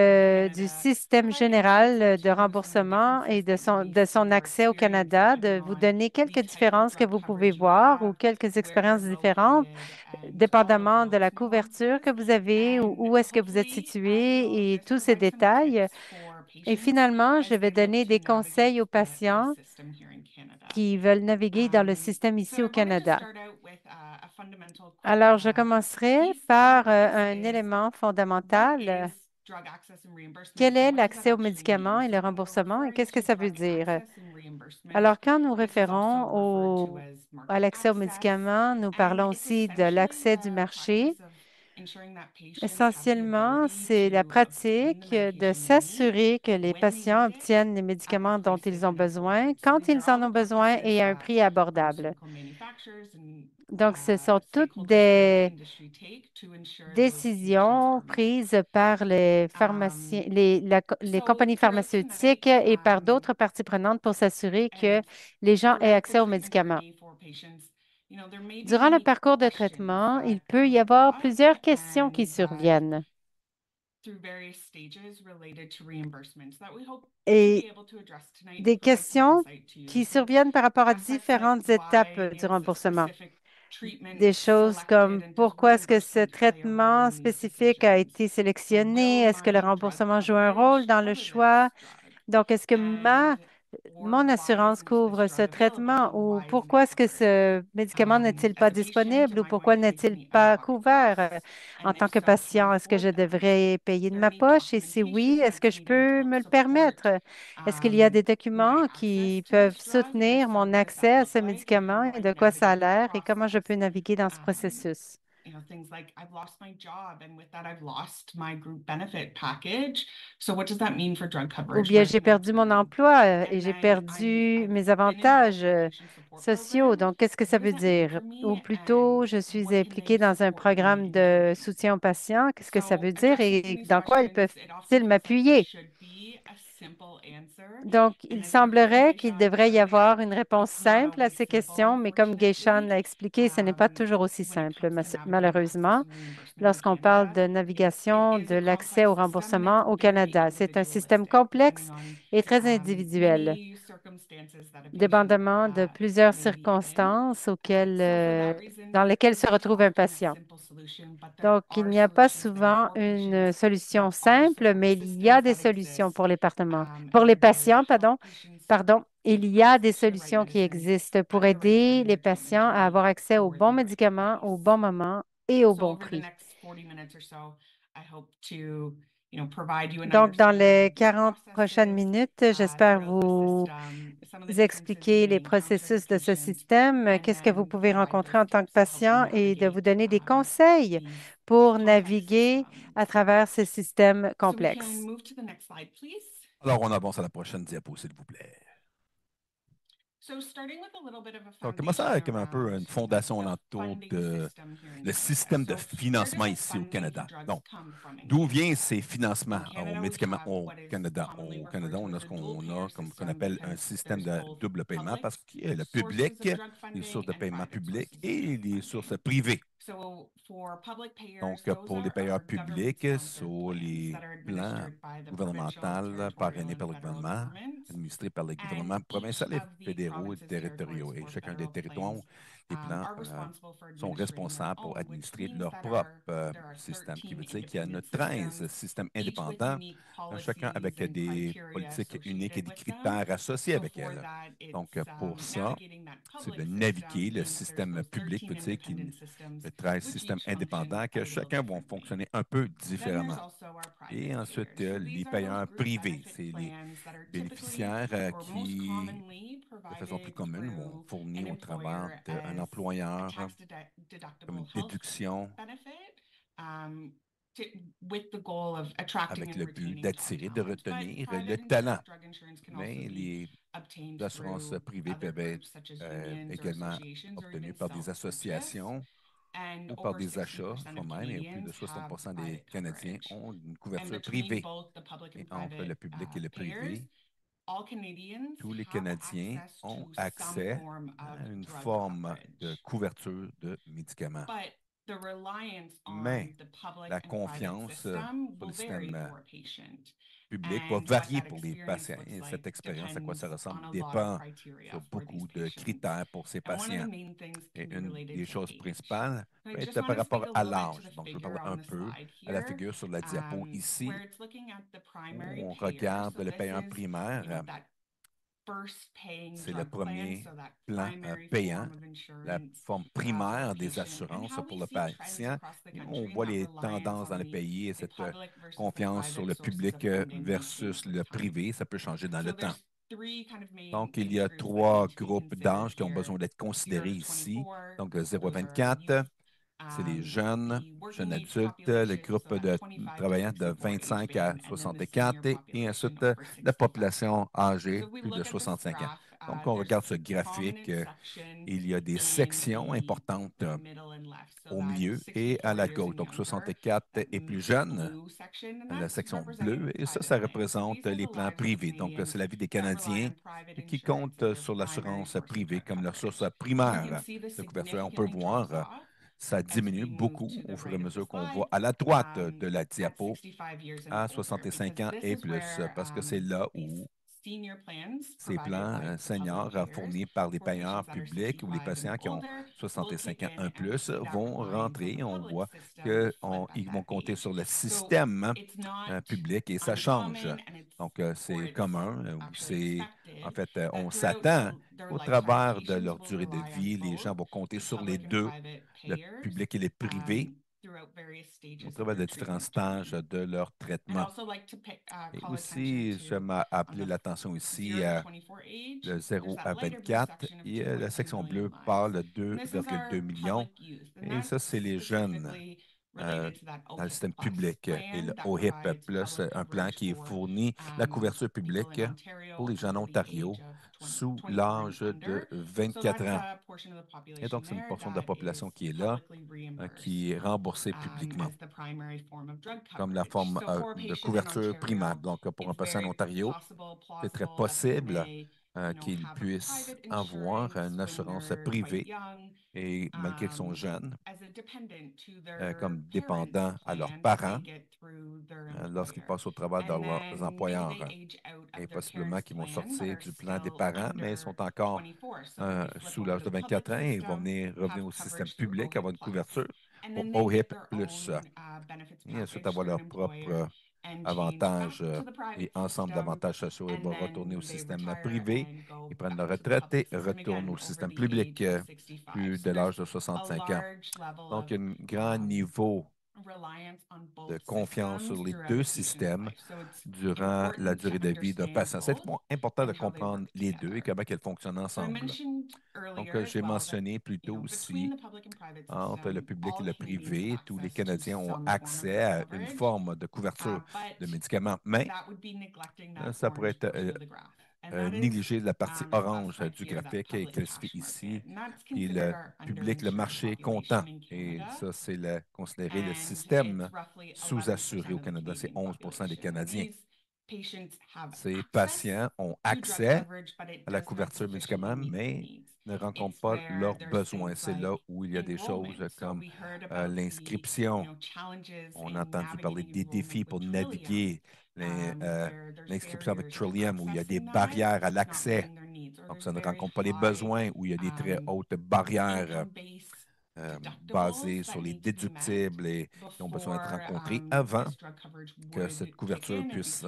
du Canada, système provide insights général de into some of the remboursement et differences that you may de son see or accès au experience Canada, de depending vous on donner the quelques type of différences que drug vous pouvez coverage you voir ou have, quelques where you're expériences différentes, located, and all of dépendamment de those la couverture nuances. que vous avez ou And où est-ce que vous êtes hopefully, situé you'll et just tous ces provide some détails. tips for Et patients finalement, je as vais they look donner to des navigate conseils aux the patients system here in Canada. qui veulent naviguer dans le système So ici I au wanted to Canada. start out with a fundamental Alors, je commencerai piece, par and this un is élément what fondamental. is drug access and reimbursement, Quel and est what does that l'accès aux actually médicaments mean? et le So when we're remboursement et referring qu'est-ce que to ça veut drug dire? access and reimbursement, Alors, quand nous this is also référons referred to as à market l'accès aux access, médicaments, nous and parlons it's aussi de essentially l'accès du the marché. practice of ensuring that patients have the Essentiellement, ability c'est la to obtain the pratique de medication they need s'assurer que les when they patients need it obtiennent les at the médicaments dont price they ils ont can besoin, afford. So quand these are ils all en the ont besoin practices et à un that prix abordable. pharmaceutical manufacturers and Donc, ce sont toutes stakeholders throughout the des industry take to ensure those patients décisions are met. prises par les pharmaciens, les So compagnies throughout pharmaceutiques tonight, et par d'autres parties prenantes pour s'assurer que and les gens aient throughout the accès aux treatment médicaments. journey for patients, there may Durant le be parcours de questions traitement, that il peut y come avoir up plusieurs questions qui and that surviennent. through various stages related to reimbursements that we hope to be Et able to address tonight and des provide some questions insight to you. qui So surviennent par rapport à aspects like différentes étapes why du is a remboursement. specific treatment Des choses selected comme and does pourquoi est-ce que ce reimbursement play a role traitement in these spécifique a decisions? été So sélectionné? will Est-ce que le my drug remboursement joue un rôle coverage dans le cover this choix? drug? Donc, est-ce que And or mon why assurance isn't this couvre ce drug available traitement and ou why isn't it pourquoi est-ce que covered? ce médicament n'est-il As pas a patient, disponible am ou I going pourquoi to face n'est-il any pas out-of-pocket couvert? costs? En And if tant que so, can I patient, est-ce que afford je them? devrais payer Is de there ma any poche? Et si oui, documentation est-ce que that's je needed to peux help me le permettre? support Est-ce qu'il y a des my documents access qui to peuvent this drug? And if soutenir so, mon what does accès that à look ce like? And how médicament do et I de quoi ça a navigate the l'air et comment je peux process? naviguer dans ce Um, processus? things like I've lost my job and with that I've lost my group benefit package. So what does that mean for drug coverage? Ou bien Where j'ai can I perdu mon turn? emploi et And j'ai then perdu mes I've been in avantages multiple patient support sociaux. programs. Donc, qu'est-ce que ça What does veut that mean dire? for Ou me plutôt, and je suis what can impliquée they dans un support me programme in de doing? soutien aux patients. Qu'est-ce que ça So veut dire addressing et these dans quoi ils questions, it often peuvent-ils feels like there m'appuyer? should be a simple answer. Donc, And il as you heard semblerait qu'il Gaishan devrait y avoir earlier, une réponse it's not simple à always ces simple, questions, mais comme Geishan l'a unfortunately, expliqué, ce n'est pas toujours aussi when it simple, comes to navigating access malheureusement, and reimbursement in lorsqu'on parle Canada. de It navigation is de a l'accès au complex system and it's remboursement au very Canada. C'est un système individualistic, depending complexe on et très individuel, many circumstances that a patient dépendamment de plusieurs may be in. circonstances So for that reason, dans lesquelles se there's retrouve un often a patient. simple solution, but there Donc, il are n'y a pas solutions there souvent for une patients. solution There are simple, support mais il y a systems des that solutions exist, pour les pour and les they're there to patients, help patients pardon. Il y a des access to the right solutions qui medicine existent pour at the right time aider in les their treatment patients à journey avoir accès aux for the bons right médicaments au price. bon moment et au So bon over the prix. next 40 minutes or so, I hope to, provide you an Donc, dans understanding les of these 40 prochaines processes minutes, j'espère throughout the vous system, some of the differences you expliquer les may encounter as a processus de ce patient, système, and qu'est-ce que vous then pouvez provide rencontrer those en tant que tips to help you patient et de vous navigate donner des conseils these pour complex naviguer systems. à travers ces systèmes So we can complexes. move to the next slide, please. Alors, on avance à la prochaine diapo, s'il vous plaît. So starting with a little bit of a Donc, commençons avec un peu foundation une fondation around the autour funding de system here in le Canada. système de So where financement does the ici au funding for Canada. drugs Donc, come from in d'où Canada? viennent ces financements In Canada, aux we médicaments have au what is Canada? commonly Au referred Canada, to on a as ce a dual qu'on payer a comme qu'on system appelle un because système there's de both double paiement public parce qu'il y a le sources public, of drug les sources funding de and paiement private public sources of et drug les funding. sources privées. So for public payers, Donc, those pour les are payeurs our publics, government-sponsored sur plans les that are plans administered by the provincial, gouvernementaux territorial, parrainés and par le federal gouvernement, governments. administrés par les And gouvernements each provinciaux, et of the fédéraux et provinces, territories, territoriaux. Et or chacun des federal territoires, plans les plans are responsible for sont administering their responsables pour own, which administrer means leur that propre there are système, qui 13 veut dire qu'il y en a independent 13 systems, systèmes each with indépendants, unique chacun policies avec and des criteria politiques uniques et associated des with them. critères associés So avec for elles. that, Donc, it's pour ça, navigating that c'est de public naviguer system le means there's système those public, 13 peut-être qu'il independent systems, y a 13 which systèmes each function indépendants, a que little chacun vont differently. fonctionner un peu Then there's différemment. also our Et private ensuite, payers. So les these are those payeurs group privés, benefit c'est les plans that are typically bénéficiaires or most qui, commonly de façon plus provided commune, vont through fournir an au travers employer d'un as a employeur tax comme deductible une health déduction benefit, to, with the goal of attracting avec and le but retaining top d'attirer, de talent. But retenir le private and talent. direct drug insurance can also Mais be les obtained assurances through privées other peuvent être groups such as unions or également associations or obtenues even par des self-purchase. associations And ou par over des achats 60% of soi-même, et plus de Canadians have 60% des private Canadiens coverage. ont une And couverture between privée. both the public Et and entre le private public et le payers, privé, all Canadians tous les have Canadiens access ont to some accès form of à une drug forme de coverage. couverture de médicaments. But the reliance Mais on the public la and private confiance system sur will le vary système for a patient. public va And what varier that pour les experience patients. looks Et like cette expérience, à quoi ça depends ressemble, on a lot of dépend criteria sur for these beaucoup de patients. critères pour ces And one of the patients. main things Et can be une related des to choses age. principales I peut just être want par to speak rapport a à little bit to l'âge. the Donc, je vais figure parler on un the peu slide à la here, figure sur la diapo ici, where it's looking at the primary où on payer. regarde So le this payeur is, primaire. that first paying C'est le drug plan, premier so that plan primary payant, form of la insurance forme for primaire the des patient, and assurances how pour we le see trends patient. across the Et on country, voit that les reliance tendances on dans le pays et the cette public versus the confiance sur private le sources public of funding may change versus with le time. privé. Ça peut changer dans So le temps. there's three kind of main Donc, il y age a groups that 3 need to be groupes considered d'âge qui ont here. besoin d'être 0 considérés to ici. 24, Donc, 0 à those are 24, youth. c'est les The jeunes working age adultes, le population, so groupe that de 25 to travailleurs de 64 age 25 à band, and then the 64 senior et population ensuite over la 65. population So âgée if we plus de look at this 65 ans. graph, Donc, on there's regarde ce a graphique. prominent section Il y a des in sections importantes the middle and left. So au that milieu et à 64 la years gauche. and Donc, younger, 64 that et plus jeunes, blue section, and la that's section representing bleue. Et ça, private ça plans. So représente these are les the plans lives of privés. Donc, c'est Canadians la vie des that rely Canadiens on private qui insurance as comptent their sur primary l'assurance source of privée drug comme leur source coverage. And you can primaire see this de couverture. On peut significantly drops voir off ça as diminue we move beaucoup to au the fur et à right of the mesure qu'on slide, va à la droite de la at diapo 65 years and à older, 65 because ans this et is plus, where parce que c'est là these où senior plans ces provided plans by public seniors payers fournis par les for patients payeurs that are publics ou les 65 and patients qui ont older will 65 kick ans in un and we'll plus see that vont reliance on the rentrer. On public voit system flip at qu'ils vont that compter age. sur le So système it's not public et ça change. uncommon, and Donc, or c'est it's commun. actually C'est, en expected fait, on that throughout s'attend their qu'au lifetime, travers de patients leur will durée de rely on vie, les both gens vont compter the sur les public and deux, private le payers public et les privés, throughout au travers des différents stages de leur traitement. Et aussi, j'aime appeler l'attention ici à le 0 à 24. Et la section bleue parle de 2,2 millions. Et ça, c'est les jeunes dans le système public. Et le OHIP Plus, un plan qui est fourni la couverture publique pour les gens en Ontario sous l'âge de 24 ans. Et donc, c'est une portion de la population qui est là, qui est remboursée publiquement, comme la forme de couverture primaire. Donc, pour un patient en Ontario, c'est très possible qu'ils puissent avoir une assurance privée et malgré qu'ils sont jeunes, comme dépendants à leurs parents lorsqu'ils passent au travail de leurs employeurs. Et possiblement qu'ils vont sortir du plan des parents, mais ils sont encore sous l'âge de 24 ans et ils vont revenir au système public, avoir une couverture pour OHIP+. Et ensuite avoir leur propre avantages et ensemble d'avantages sociaux et vont retourner au système privé. Ils prennent leur retraite et retournent au système public plus de l'âge de 65 ans. Donc, un grand niveau de confiance sur les deux systèmes durant la durée de vie d'un patient. C'est important de comprendre les deux et comment elles fonctionnent ensemble. Donc, j'ai mentionné plus tôt aussi, entre le public et le privé, tous les Canadiens ont accès à une forme de couverture de médicaments, mais ça pourrait être négliger la partie orange du graphique qu'elle se fait ici, puis le public, le marché comptant. Et ça, c'est considéré le système sous-assuré au Canada. C'est 11 des Canadiens. Ces patients ont accès à la couverture médicaments, mais ne rencontrent pas leurs besoins. C'est là où il y a des choses comme l'inscription. On a entendu parler des défis pour naviguer l'inscription avec Trillium, où il y a des barrières à l'accès. Donc, ça ne rencontre pas les besoins, où il y a des très hautes barrières basées sur les déductibles et qui ont besoin d'être rencontrées avant que cette couverture puisse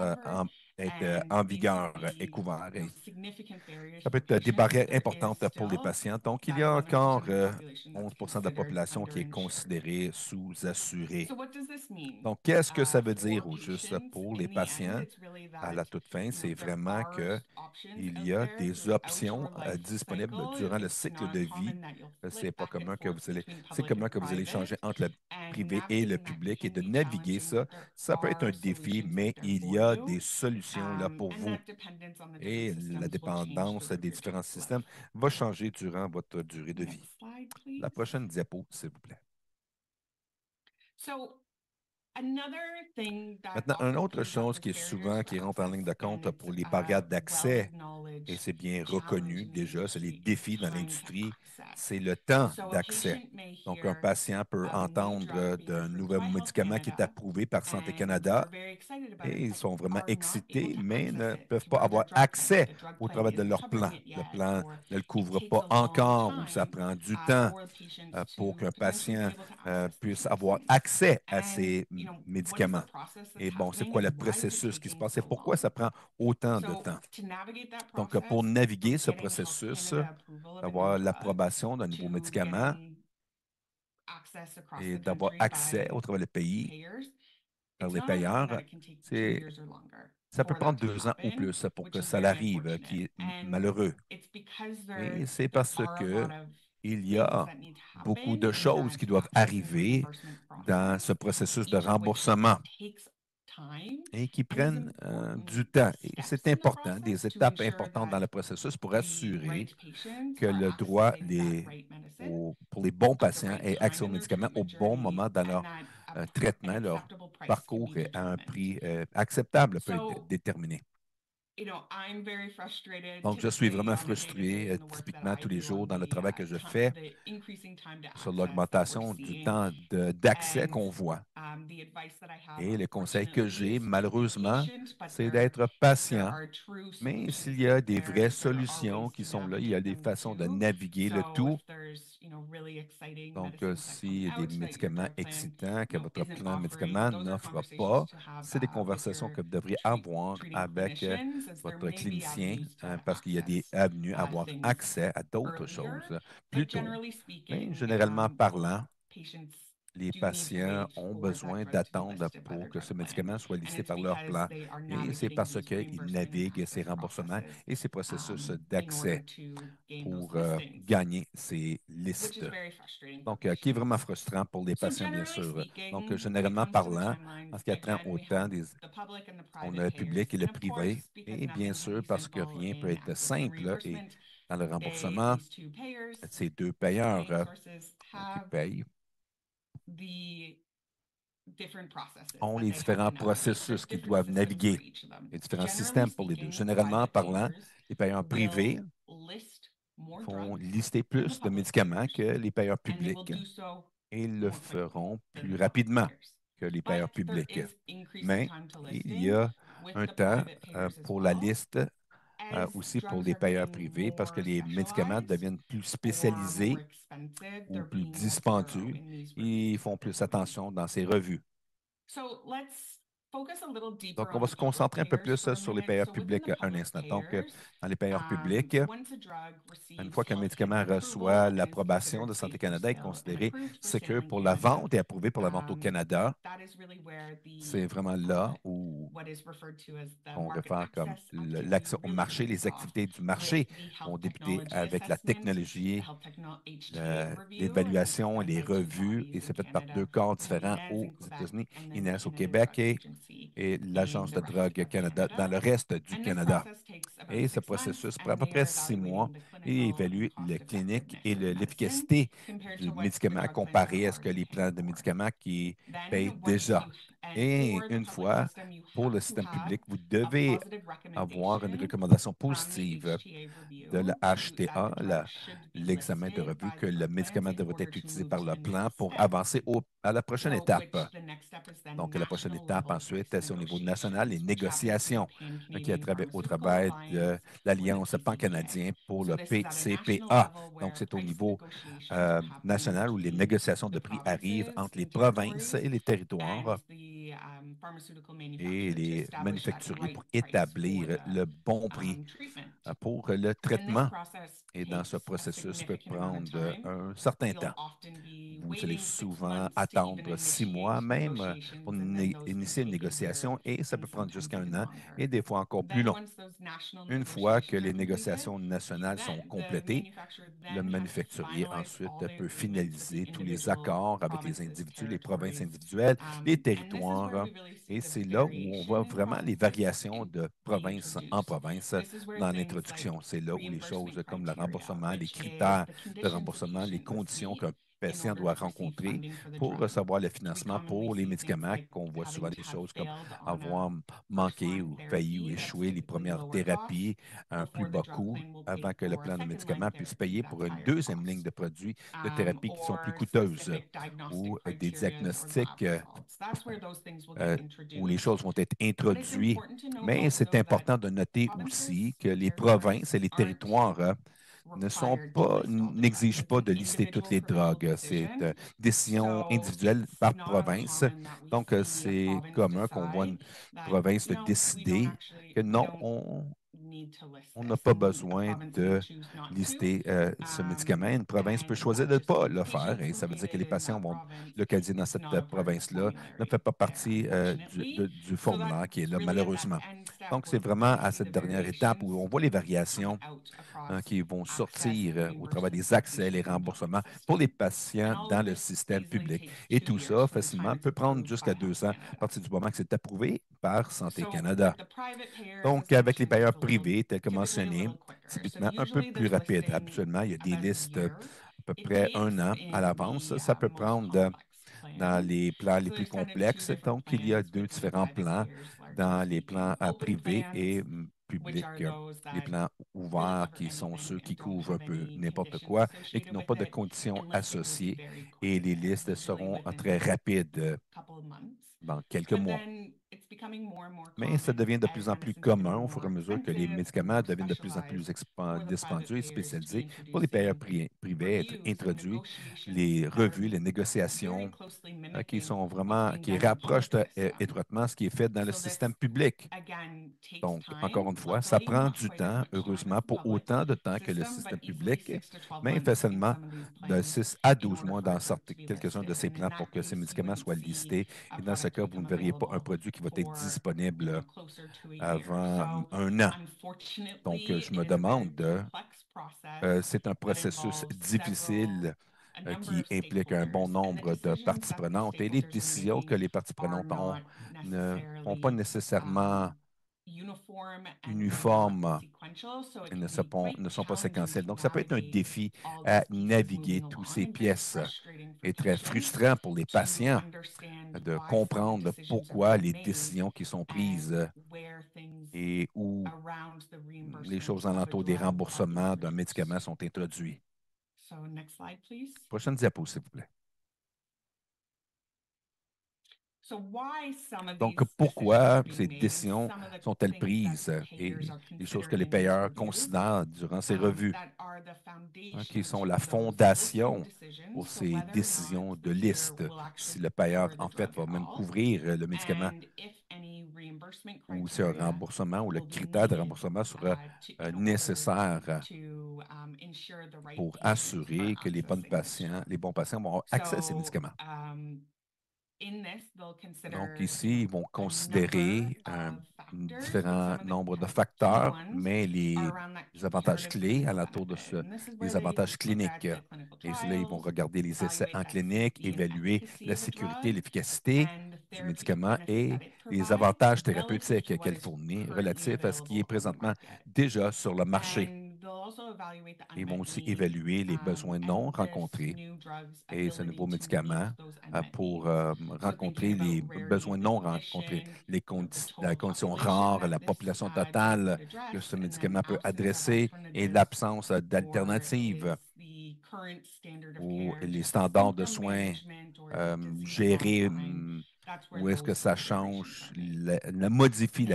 être en vigueur et couverte. Ça peut être des barrières importantes pour les patients. Donc, il y a encore 11 de la population qui est considérée sous-assurée. Donc, qu'est-ce que ça veut dire au juste pour les patients? À la toute fin, c'est vraiment qu'il y a des options disponibles durant le cycle de vie. C'est pas commun que c'est commun que vous allez changer entre le privé et le public et de naviguer ça. Ça peut être un défi, mais il y a des solutions là pour vous. Et la dépendance des différents systèmes va changer durant votre durée de vie. La prochaine diapo, s'il vous plaît. Maintenant, une autre chose qui rentre en ligne de compte pour les barrières d'accès, et c'est bien reconnu déjà, c'est les défis dans l'industrie, c'est le temps d'accès. Donc, un patient peut entendre d'un nouveau médicament qui est approuvé par Santé Canada et ils sont vraiment excités, mais ne peuvent pas avoir accès au travers de leur plan. Le plan ne le couvre pas encore ou ça prend du temps pour qu'un patient puisse avoir accès à ces médicaments. Et bon, c'est quoi le processus qui se passe et pourquoi ça prend autant de temps? Donc, pour naviguer ce processus, d'avoir l'approbation d'un nouveau médicament et d'avoir accès au travers du pays par les payeurs, ça peut prendre 2 ans ou plus pour que ça arrive, qui est malheureux. Et c'est parce que il y a beaucoup de choses qui doivent arriver dans ce processus de remboursement et qui prennent du temps. Et c'est important, des étapes importantes dans le processus pour assurer que le droit pour les bons patients aient accès aux médicaments au bon moment dans leur traitement, leur parcours à un prix acceptable peut être déterminé. Donc, je suis vraiment frustré typiquement tous les jours dans le travail que je fais sur l'augmentation du temps d'accès qu'on voit. Et le conseil que j'ai, malheureusement, c'est d'être patient. Mais s'il y a des vraies solutions qui sont là, il y a des façons de naviguer le tout. Donc, s'il y a des médicaments excitants que votre plan de médicaments n'offre pas, c'est des conversations que vous devriez avoir avec votre clinicien parce qu'il y a des avenues à avoir accès à d'autres choses plus tôt. Mais généralement parlant, les patients ont besoin d'attendre pour que ce médicament soit listé par leur plan. Et c'est parce qu'ils naviguent ces remboursements et ces processus d'accès pour gagner ces listes. Donc, qui est vraiment frustrant pour les patients, bien sûr. Donc, généralement parlant, en ce qui a trait au temps, on a le public et le privé. Et bien sûr, parce que rien ne peut être simple et dans le remboursement, ces deux payeurs qui payent ont les différents processus qu'ils doivent naviguer, les différents systèmes pour les deux. Généralement parlant, les payeurs privés font lister plus de médicaments que les payeurs publics et ils le feront plus rapidement que les payeurs publics. Mais il y a un temps pour la liste aussi pour les payeurs privés parce que les médicaments deviennent plus spécialisés ou plus dispendieux et ils font plus attention dans ces revues. Donc, on va se concentrer un peu plus sur les payeurs publics un instant. Donc, dans les payeurs publics, une fois qu'un médicament reçoit l'approbation de Santé Canada, il est considéré sécure pour la vente et approuvé pour la vente au Canada. C'est vraiment là où on réfère comme l'accès au marché. Les activités du marché vont débuter avec la technologie, l'évaluation et les revues, et c'est fait par deux corps différents aux États-Unis, INES au Québec et l'Agence de drogue Canada dans le reste du Canada. Et ce processus prend à peu près 6 mois et évalue les cliniques et l'efficacité du médicament comparé à ce que les plans de médicaments qui payent déjà. Et une fois, pour le système public, vous devez avoir une recommandation positive de la HTA, l'examen de revue, que le médicament devrait être utilisé par le plan pour avancer à la prochaine étape. Donc, la prochaine étape, ensuite, c'est au niveau national, les négociations qui est au travers de l'Alliance pan-canadien pour le PCPA. Donc, c'est au niveau national où les négociations de prix arrivent entre les provinces et les territoires et les manufacturiers pour établir le bon prix pour le traitement. Et dans ce processus peut prendre un certain temps. Vous allez souvent attendre 6 mois même pour initier une négociation et ça peut prendre jusqu'à 1 an et des fois encore plus long. Une fois que les négociations nationales sont complétées, le manufacturier ensuite peut finaliser tous les accords avec les individus, les provinces individuelles, les territoires. Et c'est là où on voit vraiment les variations de province en province dans l'introduction. C'est là où les choses comme le remboursement, les critères de remboursement, les conditions qu'un patient doit rencontrer pour recevoir le financement pour les médicaments, qu'on voit souvent des choses comme avoir manqué ou failli ou échoué les premières thérapies à un plus bas coût avant que le plan de médicaments puisse payer pour une deuxième ligne de produits de thérapie qui sont plus coûteuses ou des diagnostics où les choses vont être introduites. Mais c'est important de noter aussi que les provinces et les territoires n'exigent pas de lister toutes les drogues. C'est décision individuelle par province. Donc, c'est commun qu'on voit une province de décider que non, on n'a pas besoin de lister ce médicament. Une province peut choisir de ne pas le faire et ça veut dire que les patients vont localiser dans cette province-là ne fait pas partie du formulaire qui est là, malheureusement. Donc, c'est vraiment à cette dernière étape où on voit les variations qui vont sortir au travers des accès, les remboursements pour les patients dans le système public. Et tout ça, facilement, peut prendre jusqu'à 2 ans à partir du moment que c'est approuvé par Santé Canada. Donc, avec les payeurs privés, tels que mentionné, typiquement un peu plus rapide. Habituellement, il y a des listes à peu près 1 an à l'avance. Ça peut prendre dans les plans les plus complexes. Donc, il y a 2 différents plans dans les plans privés et publics. Les plans ouverts qui sont ceux qui couvrent un peu n'importe quoi et qui n'ont pas de conditions associées. Et les listes seront très rapides dans quelques mois. Mais ça devient de plus en plus commun au fur et à mesure que les médicaments deviennent de plus en plus dispendieux et spécialisés pour les payeurs privés être introduits, les revues, les négociations qui rapprochent étroitement ce qui est fait dans le système public. Donc, encore une fois, ça prend du temps, heureusement, pas autant de temps que le système public, mais il fait seulement de 6 à 12 mois dans quelques-uns de ces plans pour que ces médicaments soient listés. Et dans ce cas, vous ne verriez pas un produit qui va être disponible avant un an. Donc, je me demande, c'est un processus difficile qui implique un bon nombre de parties prenantes et les décisions que les parties prenantes ont ne sont pas nécessairement uniformes et ne sont pas séquentielles. Donc, ça peut être un défi à naviguer toutes ces pièces et très frustrant pour les patients de comprendre pourquoi les décisions qui sont prises et où les choses alentour des remboursements d'un médicament sont introduits. Prochaine diapo, s'il vous plaît. Donc, pourquoi ces décisions sont-elles prises et les choses que les payeurs considèrent durant ces revues, qui sont la fondation pour ces décisions de liste, si le payeur, en fait, va même couvrir le médicament ou si un remboursement ou le critère de remboursement sera nécessaire pour assurer que les bons patients vont avoir accès à ces médicaments. Donc ici, ils vont considérer un différent nombre de facteurs, mais les avantages clés alentour de les avantages cliniques. Et là, ils vont regarder les essais en clinique, évaluer la sécurité et l'efficacité du médicament et les avantages thérapeutiques qu'elle fournit relatifs à ce qui est présentement déjà sur le marché. Ils vont aussi évaluer les besoins non rencontrés et ce nouveau médicament pour rencontrer les besoins non rencontrés, la condition rare, la population totale que ce médicament peut adresser et l'absence d'alternatives ou les standards de soins gérés, ou est-ce que ça change, modifie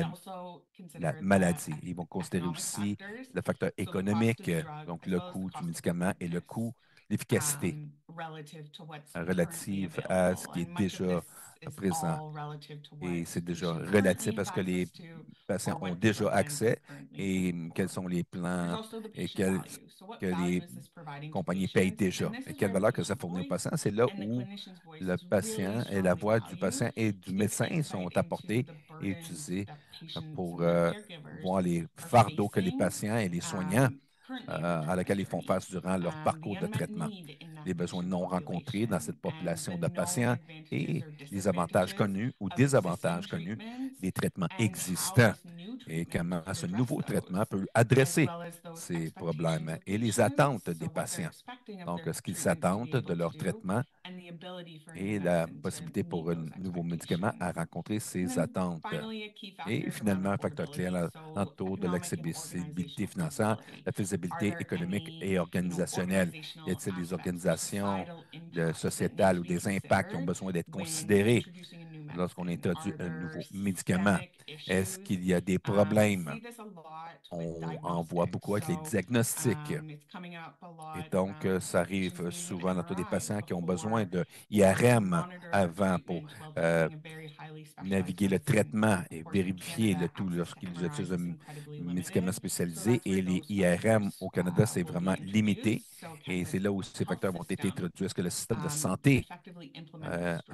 la maladie. Ils vont considérer aussi le facteur économique, donc le coût du médicament et le coût, l'efficacité relative à ce qui est déjà présent. Et c'est déjà relatif à ce que les patients ont déjà accès et quels sont les plans et que les compagnies payent déjà. Et quelle valeur que ça fournit au patient, c'est là où le patient et la voix du patient et du médecin sont apportés et utilisés pour voir les fardeaux que les patients et les soignants à laquelle ils font face durant leur parcours de traitement, les besoins non rencontrés dans cette population de patients et les avantages connus ou désavantages connus des traitements existants et comment ce nouveau traitement peut adresser ces problèmes et les attentes des patients. Donc, ce qu'ils s'attendent de leur traitement et la possibilité pour un nouveau médicament à rencontrer ces attentes. Et finalement, un facteur clé autour de l'accessibilité financière, la faisabilité économique et organisationnelle. Y a-t-il des organisations sociétales ou des impacts qui ont besoin d'être considérés lorsqu'on introduit un nouveau médicament? Est-ce qu'il y a des problèmes? On en voit beaucoup avec les diagnostics. Et donc, ça arrive souvent dans tous les patients qui ont besoin de IRM avant pour naviguer le traitement et vérifier le tout lorsqu'ils utilisent un médicament spécialisé. Et les IRM au Canada, c'est vraiment limité. Et c'est là où ces facteurs vont être introduits. Est-ce que le système de santé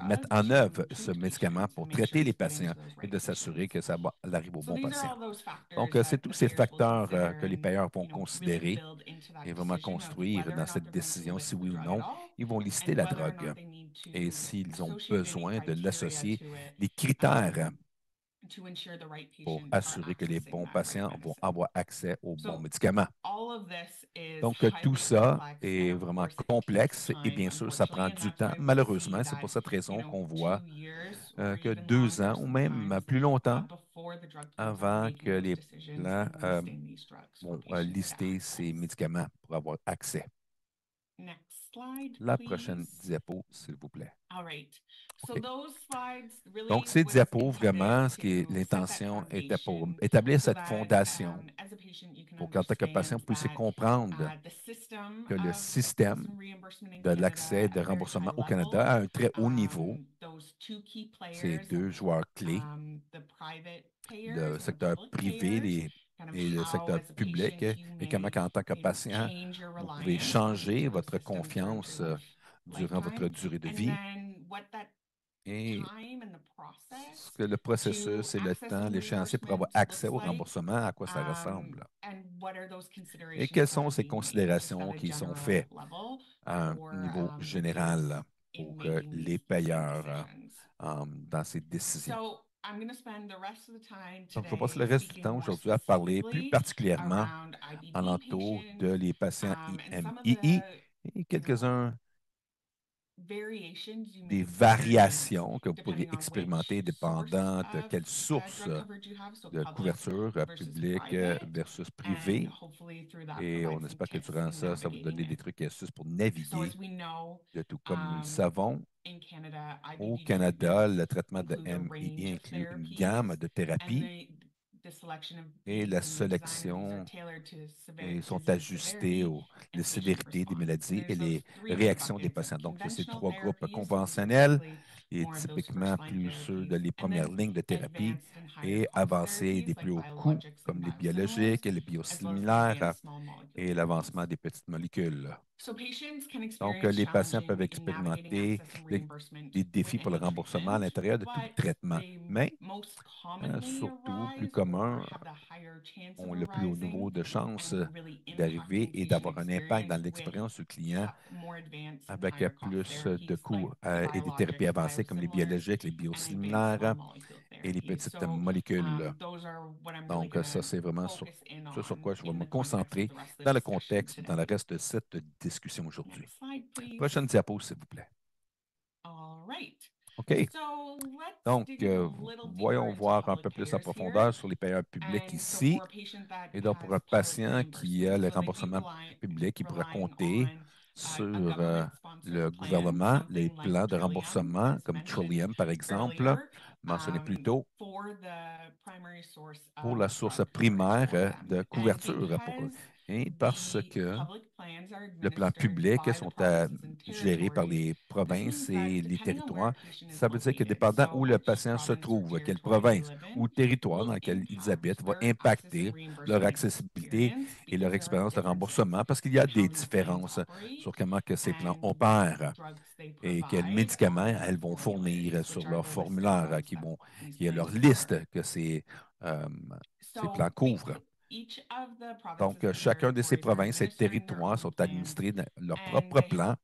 met en œuvre ce médicament pour traiter les patients et de s'assurer que ça arrive au bon patient? Donc, c'est tous ces facteurs que les payeurs vont considérer et vraiment construire dans cette décision, si oui ou non, ils vont lister la drogue et s'ils ont besoin de l'associer, les critères pour assurer que les bons patients vont avoir accès aux bons médicaments. Donc, tout ça est vraiment complexe et bien sûr, ça prend du temps. Malheureusement, c'est pour cette raison qu'on voit que 2 ans ou même plus longtemps avant que les plans vont lister ces médicaments pour avoir accès. La prochaine diapo, s'il vous plaît. Okay. Donc, ces diapos, vraiment, l'intention était pour établir cette fondation pour qu'en tant que patient, vous puissiez comprendre que le système de l'accès de remboursement au Canada à un très haut niveau ces deux joueurs clés, le secteur privé et le secteur public, et comment, en tant que patient, vous pouvez changer votre confiance durant votre durée de vie. Et ce que le processus et le temps, l'échéancier pour avoir accès au remboursement, à quoi ça ressemble. Et quelles sont ces considérations qui sont faites à un niveau général pour les payeurs dans ces décisions. Donc, je vais passer le reste du temps aujourd'hui à parler plus particulièrement en entour de les patients IMII et quelques-uns des variations que vous pourriez expérimenter dépendant de quelle source de couverture publique versus privée. Et on espère que durant ça, ça va vous donner des trucs et astuces pour naviguer de tout. Comme nous le savons, au Canada, le traitement de MII inclut une gamme de thérapies et la sélection sont ajustées aux la sévérité des maladies et les réactions des patients. Donc, ces trois groupes conventionnels et typiquement plus ceux de les premières lignes de thérapie et avancés des plus hauts coûts, comme les biologiques et les biosimilaires et l'avancement des petites molécules. Donc, les patients peuvent expérimenter des défis pour le remboursement à l'intérieur de tout le traitement, mais surtout, plus commun, ont le plus haut niveau de chance d'arriver et d'avoir un impact dans l'expérience du client avec plus de coûts et des thérapies avancées comme les biologiques, les biosimilaires et les petites molécules. Donc, ça, c'est vraiment ce sur quoi je vais me concentrer dans le contexte, dans le reste de cette discussion aujourd'hui. Prochaine diapo, s'il vous plaît. OK. Donc, voyons voir un peu plus en profondeur sur les payeurs publics ici. Et donc, pour un patient qui a le remboursement public, il pourra compter sur le gouvernement, les plans de remboursement, comme Trillium, par exemple, mentionné plus tôt, pour la source primaire de couverture pour eux. Et parce que le plan public sont gérés par les provinces et les territoires, ça veut dire que dépendant où le patient se trouve, quelle province ou territoire dans lequel ils habitent, va impacter leur accessibilité et leur expérience de remboursement parce qu'il y a des différences sur comment que ces plans opèrent et quels médicaments elles vont fournir sur leur formulaire, qui est leur liste que ces plans couvrent. Donc, chacun de ces provinces et territoires sont administrés dans leur propre plan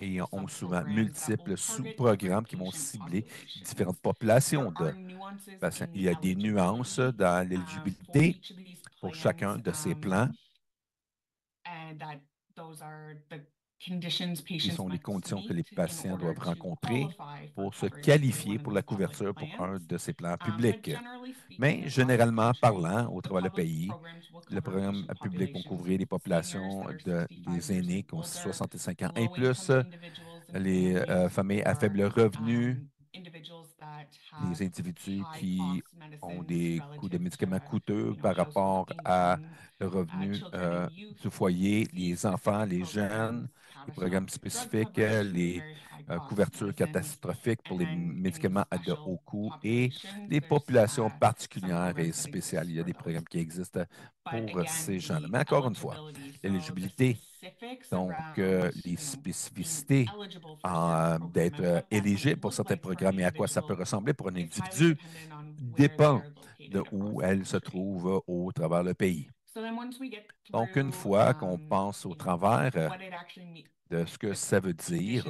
et ont souvent multiples sous-programmes qui vont cibler différentes populations de patients. Il y a des nuances dans l'éligibilité pour chacun de ces plans. Qui sont les conditions que les patients doivent rencontrer pour se qualifier pour la couverture pour un de ces plans publics. Mais généralement parlant, au travers du pays, le programme public va couvrir les populations des aînés qui ont 65 ans et plus, les familles à faible revenu, les individus qui ont des coûts de médicaments coûteux par rapport à le revenu du foyer, les enfants, les jeunes, les programmes spécifiques, les couvertures catastrophiques pour les médicaments à de haut coût et les populations particulières et spéciales. Il y a des programmes qui existent pour ces gens-là. Mais encore une fois, l'éligibilité, donc les spécificités d'être éligible pour certains programmes et à quoi ça peut ressembler pour un individu dépend de où elle se trouve au travers le pays. Donc, une fois qu'on pense au travers de ce que ça veut dire,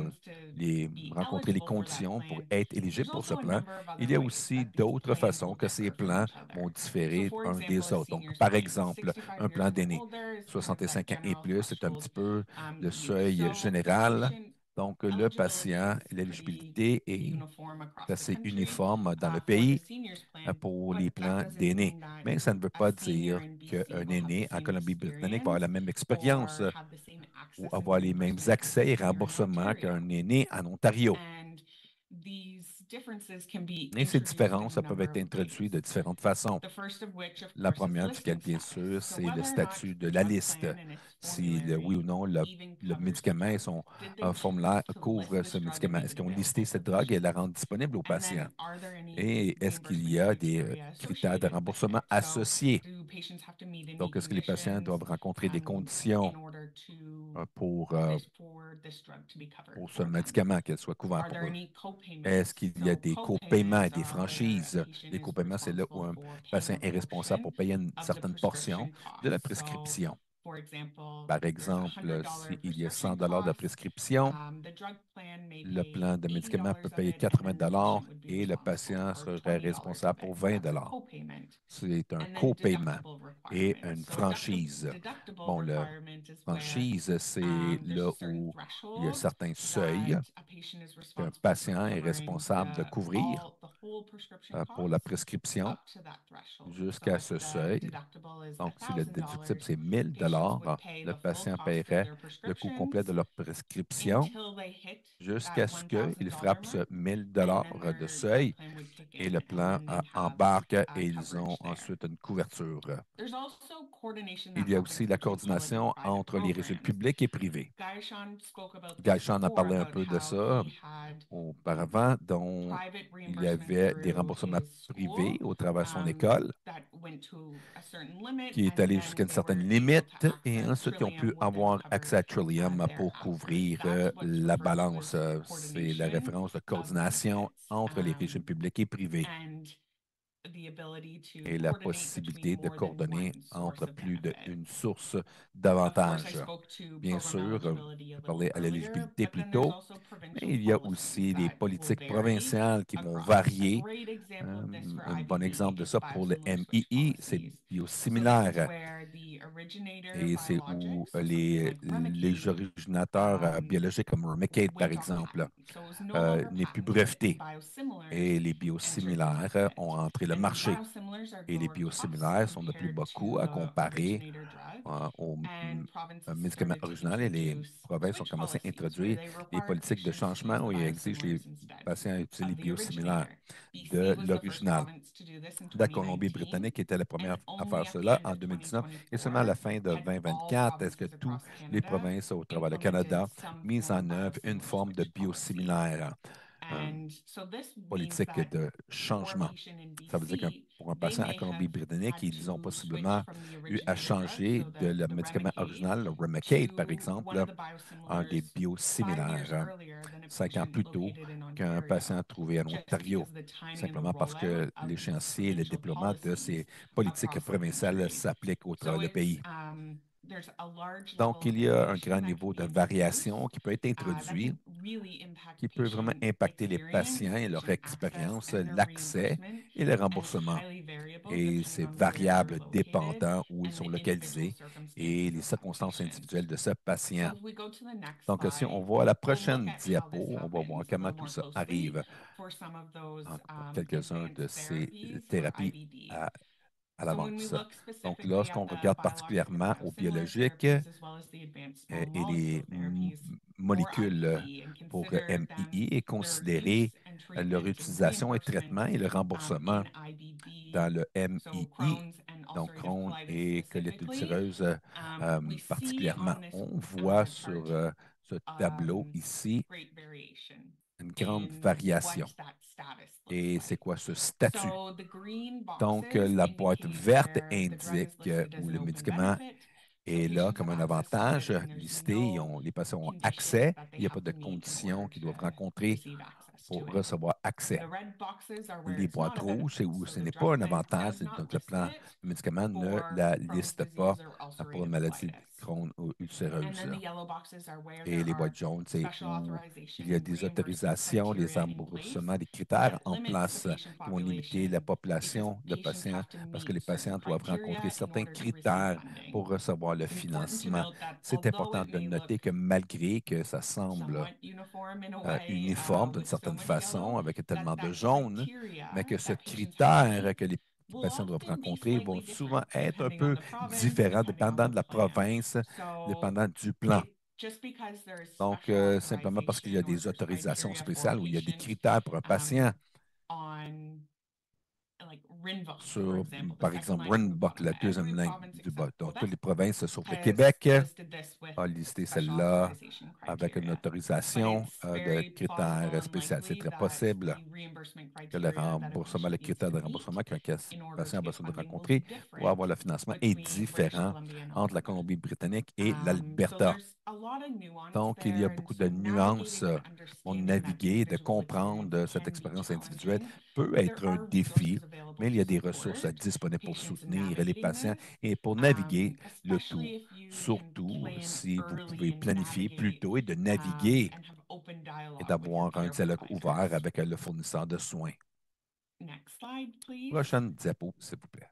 rencontrer les conditions pour être éligible pour ce plan, il y a aussi d'autres façons que ces plans vont différer un des autres. Donc, par exemple, un plan d'aîné, 65 ans et plus, c'est un petit peu le seuil général. Donc, le patient, l'éligibilité est assez uniforme dans le pays pour les plans d'aînés. Mais ça ne veut pas dire qu'un aîné en Colombie-Britannique va avoir la même expérience ou avoir les mêmes accès et remboursements qu'un aîné en Ontario. Et ces différences peuvent être introduites de différentes façons. La première duquel, bien sûr, c'est le statut de la liste. Si oui ou non le médicament et son formulaire couvre ce médicament. Est-ce qu'ils ont listé cette drogue et la rendent disponible aux patients? Et est-ce qu'il y a des critères de remboursement associés? Donc, est-ce que les patients doivent rencontrer des conditions pour ce médicament, qu'elle soit couvert pour eux? Est-ce qu'il y a des copaiements et des franchises? Les copaiements, c'est là où un patient est responsable pour payer une certaine portion de la prescription. Par exemple, s'il y a 100 de prescription, le plan de médicament peut payer 80 et le patient serait responsable pour 20 C'est un copaiement et une franchise. Bon, la franchise, c'est là où il y a certains seuils qu'un patient est responsable de couvrir pour la prescription jusqu'à ce seuil. Donc, si le déductible, c'est 1 000 le patient paierait le coût complet de leur prescription jusqu'à ce qu'il frappe ce 1 000 de seuil et le plan embarque et ils ont ensuite une couverture. Il y a aussi la coordination entre les régimes publics et privés. Guy-Sean a parlé un peu de ça auparavant, dont il y avait des remboursements privés au travers de son école qui est allé jusqu'à une certaine limite et ensuite ils ont pu avoir accès à Trillium pour couvrir la balance. C'est la référence de coordination entre les régimes publics et privés et la possibilité de coordonner entre plus d'une source davantage. Bien sûr, je parlais à l'éligibilité plus tôt, mais il y a aussi les politiques provinciales qui vont varier. Un bon exemple de ça pour le MII, c'est biosimilaire. Et c'est où les originateurs biologiques comme Remicade, par exemple, n'est plus breveté. Et les biosimilaires ont entré le marché. Et les biosimilaires sont de plus bas coût à comparer aux médicaments originaux et les provinces ont commencé à introduire des politiques de changement où ils exigent les patients à utiliser les biosimilaires de l'original. La Colombie-Britannique était la première à faire cela en 2019 et seulement à la fin de 2024, est-ce que toutes les provinces au travers du Canada misent en œuvre une forme de biosimilaire? Politique de changement. Ça veut dire que pour un patient à Colombie-Britannique, ils ont possiblement eu à changer de le médicament original, le Remicade, par exemple, en des biosimilaires 5 ans plus tôt qu'un patient trouvé en Ontario, simplement parce que l'échéancier et le déploiement de ces politiques provinciales s'appliquent au travers du pays. Donc, il y a un grand niveau de variation qui peut être introduit, qui peut vraiment impacter les patients et leur expérience, l'accès et le remboursement. Et c'est variable dépendant où ils sont localisés et les circonstances individuelles de ce patient. Donc, si on voit la prochaine diapo, on va voir comment tout ça arrive pour quelques-uns de ces thérapies à l'avance. Donc, lorsqu'on regarde particulièrement au biologique et les molécules pour MII et considérer leur utilisation et traitement et le remboursement dans le MII, donc Crohn et colite ulcéreuse particulièrement. On voit sur ce tableau ici une grande variation. Et c'est quoi ce statut? Donc, la boîte verte indique où le médicament est là comme un avantage listé. Les patients ont accès. Il n'y a pas de conditions qu'ils doivent rencontrer pour recevoir accès. Les boîtes rouges, c'est où ce n'est pas un avantage, donc le plan de médicament ne la liste pas pour une maladie de Crohn ou ulcéreuse. Et les boîtes jaunes, c'est où il y a des autorisations, des remboursements, des critères en place qui vont limiter la population de patients parce que les patients doivent rencontrer certains critères pour recevoir le financement. C'est important de noter que malgré que ça semble uniforme d'une certaine façon, avec tellement de jaunes, mais que ce critère que les patients doivent rencontrer vont souvent être un peu différents dépendant de la province, dépendant du plan. Donc, simplement parce qu'il y a des autorisations spéciales ou il y a des critères pour un patient sur, par exemple, Rinvoq, la deuxième ligne du bas. Donc, toutes les provinces, sauf le Québec, a listé celle-là avec une autorisation de critères spéciaux. C'est très possible que le critère de remboursement qu'un patient a besoin de rencontrer pour avoir le financement est différent entre la Colombie-Britannique et l'Alberta. Donc, il y a beaucoup de nuances pour naviguer, de comprendre cette expérience individuelle peut être un défi, mais il y a des ressources disponibles pour soutenir les patients et pour naviguer le tout. Surtout si vous pouvez planifier plus tôt et de naviguer et d'avoir un dialogue ouvert avec le fournisseur de soins. Prochaine diapo, s'il vous plaît.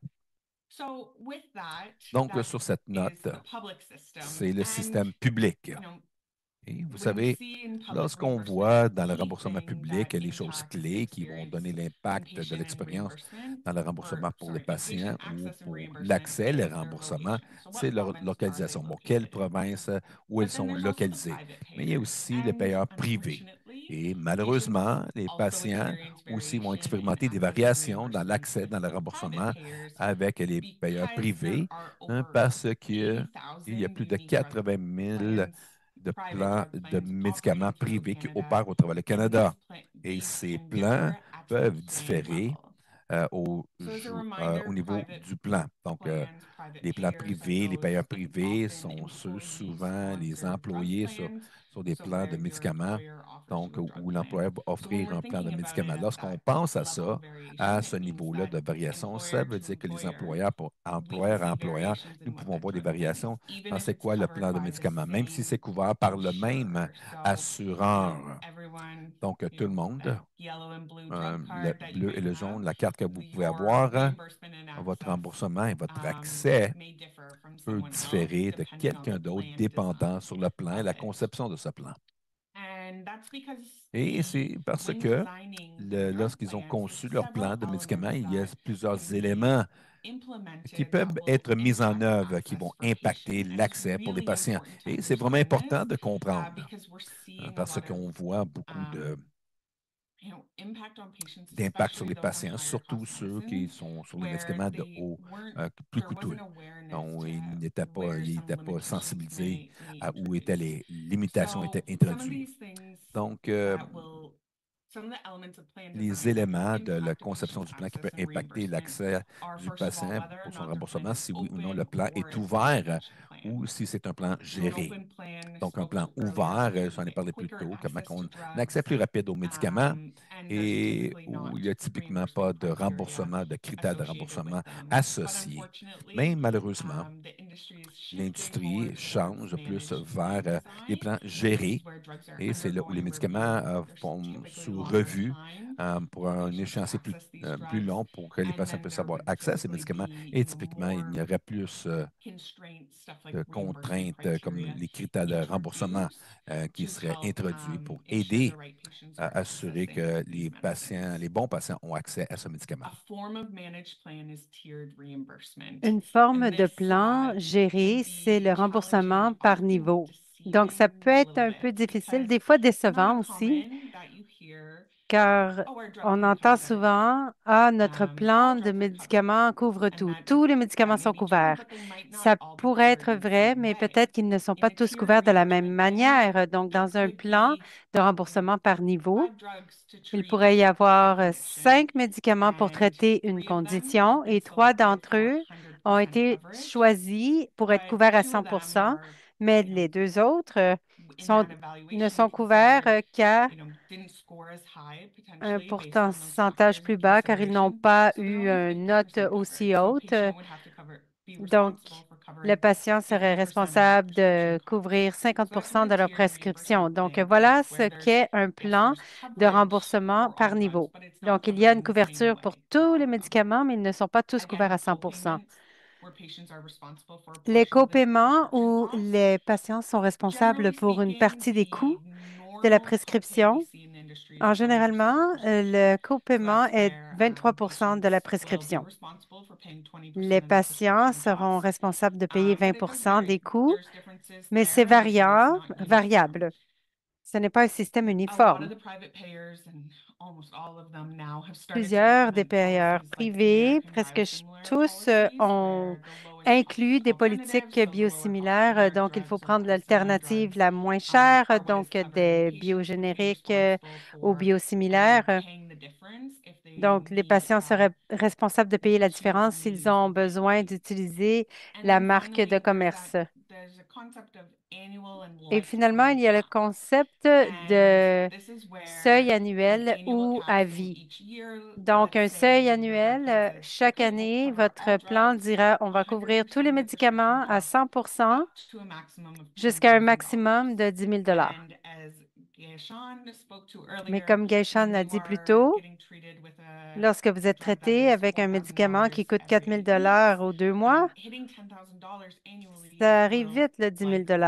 Donc, sur cette note, c'est le système public. Et vous savez, lorsqu'on voit dans le remboursement public les choses clés qui vont donner l'impact de l'expérience dans le remboursement pour les patients ou pour l'accès, les remboursements, c'est leur localisation. Bon, quelles provinces, où elles sont localisées. Mais il y a aussi les payeurs privés. Et malheureusement, les patients aussi vont expérimenter des variations dans l'accès, dans le remboursement avec les payeurs privés parce qu'il y a plus de 80 000 de plans de médicaments privés qui opèrent au travers du Canada. Et ces plans peuvent différer au niveau du plan. Donc, les plans privés, les payeurs privés sont ceux souvent les employés sur des plans de médicaments, donc où l'employeur va offrir un plan de médicaments. Lorsqu'on pense à ça, à ce niveau-là de variation, ça veut dire que les employeurs, pour employeur à employeur, nous pouvons voir des variations dans c'est quoi le plan de médicaments, même si c'est couvert par le même assureur. Donc, tout le monde, le bleu et le jaune, la carte que vous pouvez avoir, votre remboursement et votre accès peut différer de quelqu'un d'autre dépendant sur le plan et la conception de ce plan. Et c'est parce que lorsqu'ils ont conçu leur plan de médicaments, il y a plusieurs éléments qui peuvent être mis en œuvre qui vont impacter l'accès pour les patients. Et c'est vraiment important de comprendre parce qu'on voit beaucoup d'impact sur les patients, surtout ceux qui sont sur les médicaments de haut, plus coûteux. Donc, ils n'étaient pas sensibilisés à où étaient les limitations étaient introduites. Donc, les éléments de la conception du plan qui peuvent impacter l'accès du patient pour son remboursement, si oui ou non le plan est ouvert ou si c'est un plan géré. Donc, un plan ouvert, j'en ai parlé plus tôt, comment on a un accès plus rapide aux médicaments et où il n'y a typiquement pas de remboursement, de critères de remboursement associés. Mais malheureusement, l'industrie change plus vers les plans gérés et c'est là où les médicaments vont sous revue pour un échéancier plus long pour que les patients puissent avoir accès à ces médicaments. Et typiquement, il y aurait plus de contraintes comme les critères de remboursement qui seraient introduits pour aider à assurer que les bons patients ont accès à ce médicament. Une forme de plan géré, c'est le remboursement par niveau. Donc, ça peut être un peu difficile, des fois décevant aussi, car on entend souvent, ah, notre plan de médicaments couvre tout. Tous les médicaments sont couverts. Ça pourrait être vrai, mais peut-être qu'ils ne sont pas tous couverts de la même manière. Donc, dans un plan de remboursement par niveau, il pourrait y avoir 5 médicaments pour traiter une condition et 3 d'entre eux ont été choisis pour être couverts à 100 mais les 2 autres ne sont couverts qu'à un pourcentage plus bas car ils n'ont pas eu une note aussi haute. Donc, le patient serait responsable de couvrir 50 de leur prescription. Donc, voilà ce qu'est un plan de remboursement par niveau. Donc, il y a une couverture pour tous les médicaments, mais ils ne sont pas tous couverts à 100 Les copaiements où les patients sont responsables pour une partie des coûts de la prescription En généralement, le copaiement est 23 de la prescription. Les patients seront responsables de payer 20 des coûts, mais c'est variable. Ce n'est pas un système uniforme. Plusieurs des payeurs privés, presque tous, ont inclus des politiques biosimilaires. Donc, il faut prendre l'alternative la moins chère, donc des biogénériques aux biosimilaires. Donc, les patients seraient responsables de payer la différence s'ils ont besoin d'utiliser la marque de commerce. Et finalement, il y a le concept de seuil annuel ou à vie. Donc, un seuil annuel, chaque année, votre plan dira, on va couvrir tous les médicaments à 100 jusqu'à un maximum de 10 000 Mais comme Gaishan l'a dit plus tôt, lorsque vous êtes traité avec un médicament qui coûte 4 000 aux 2 mois, ça arrive vite, le 10 000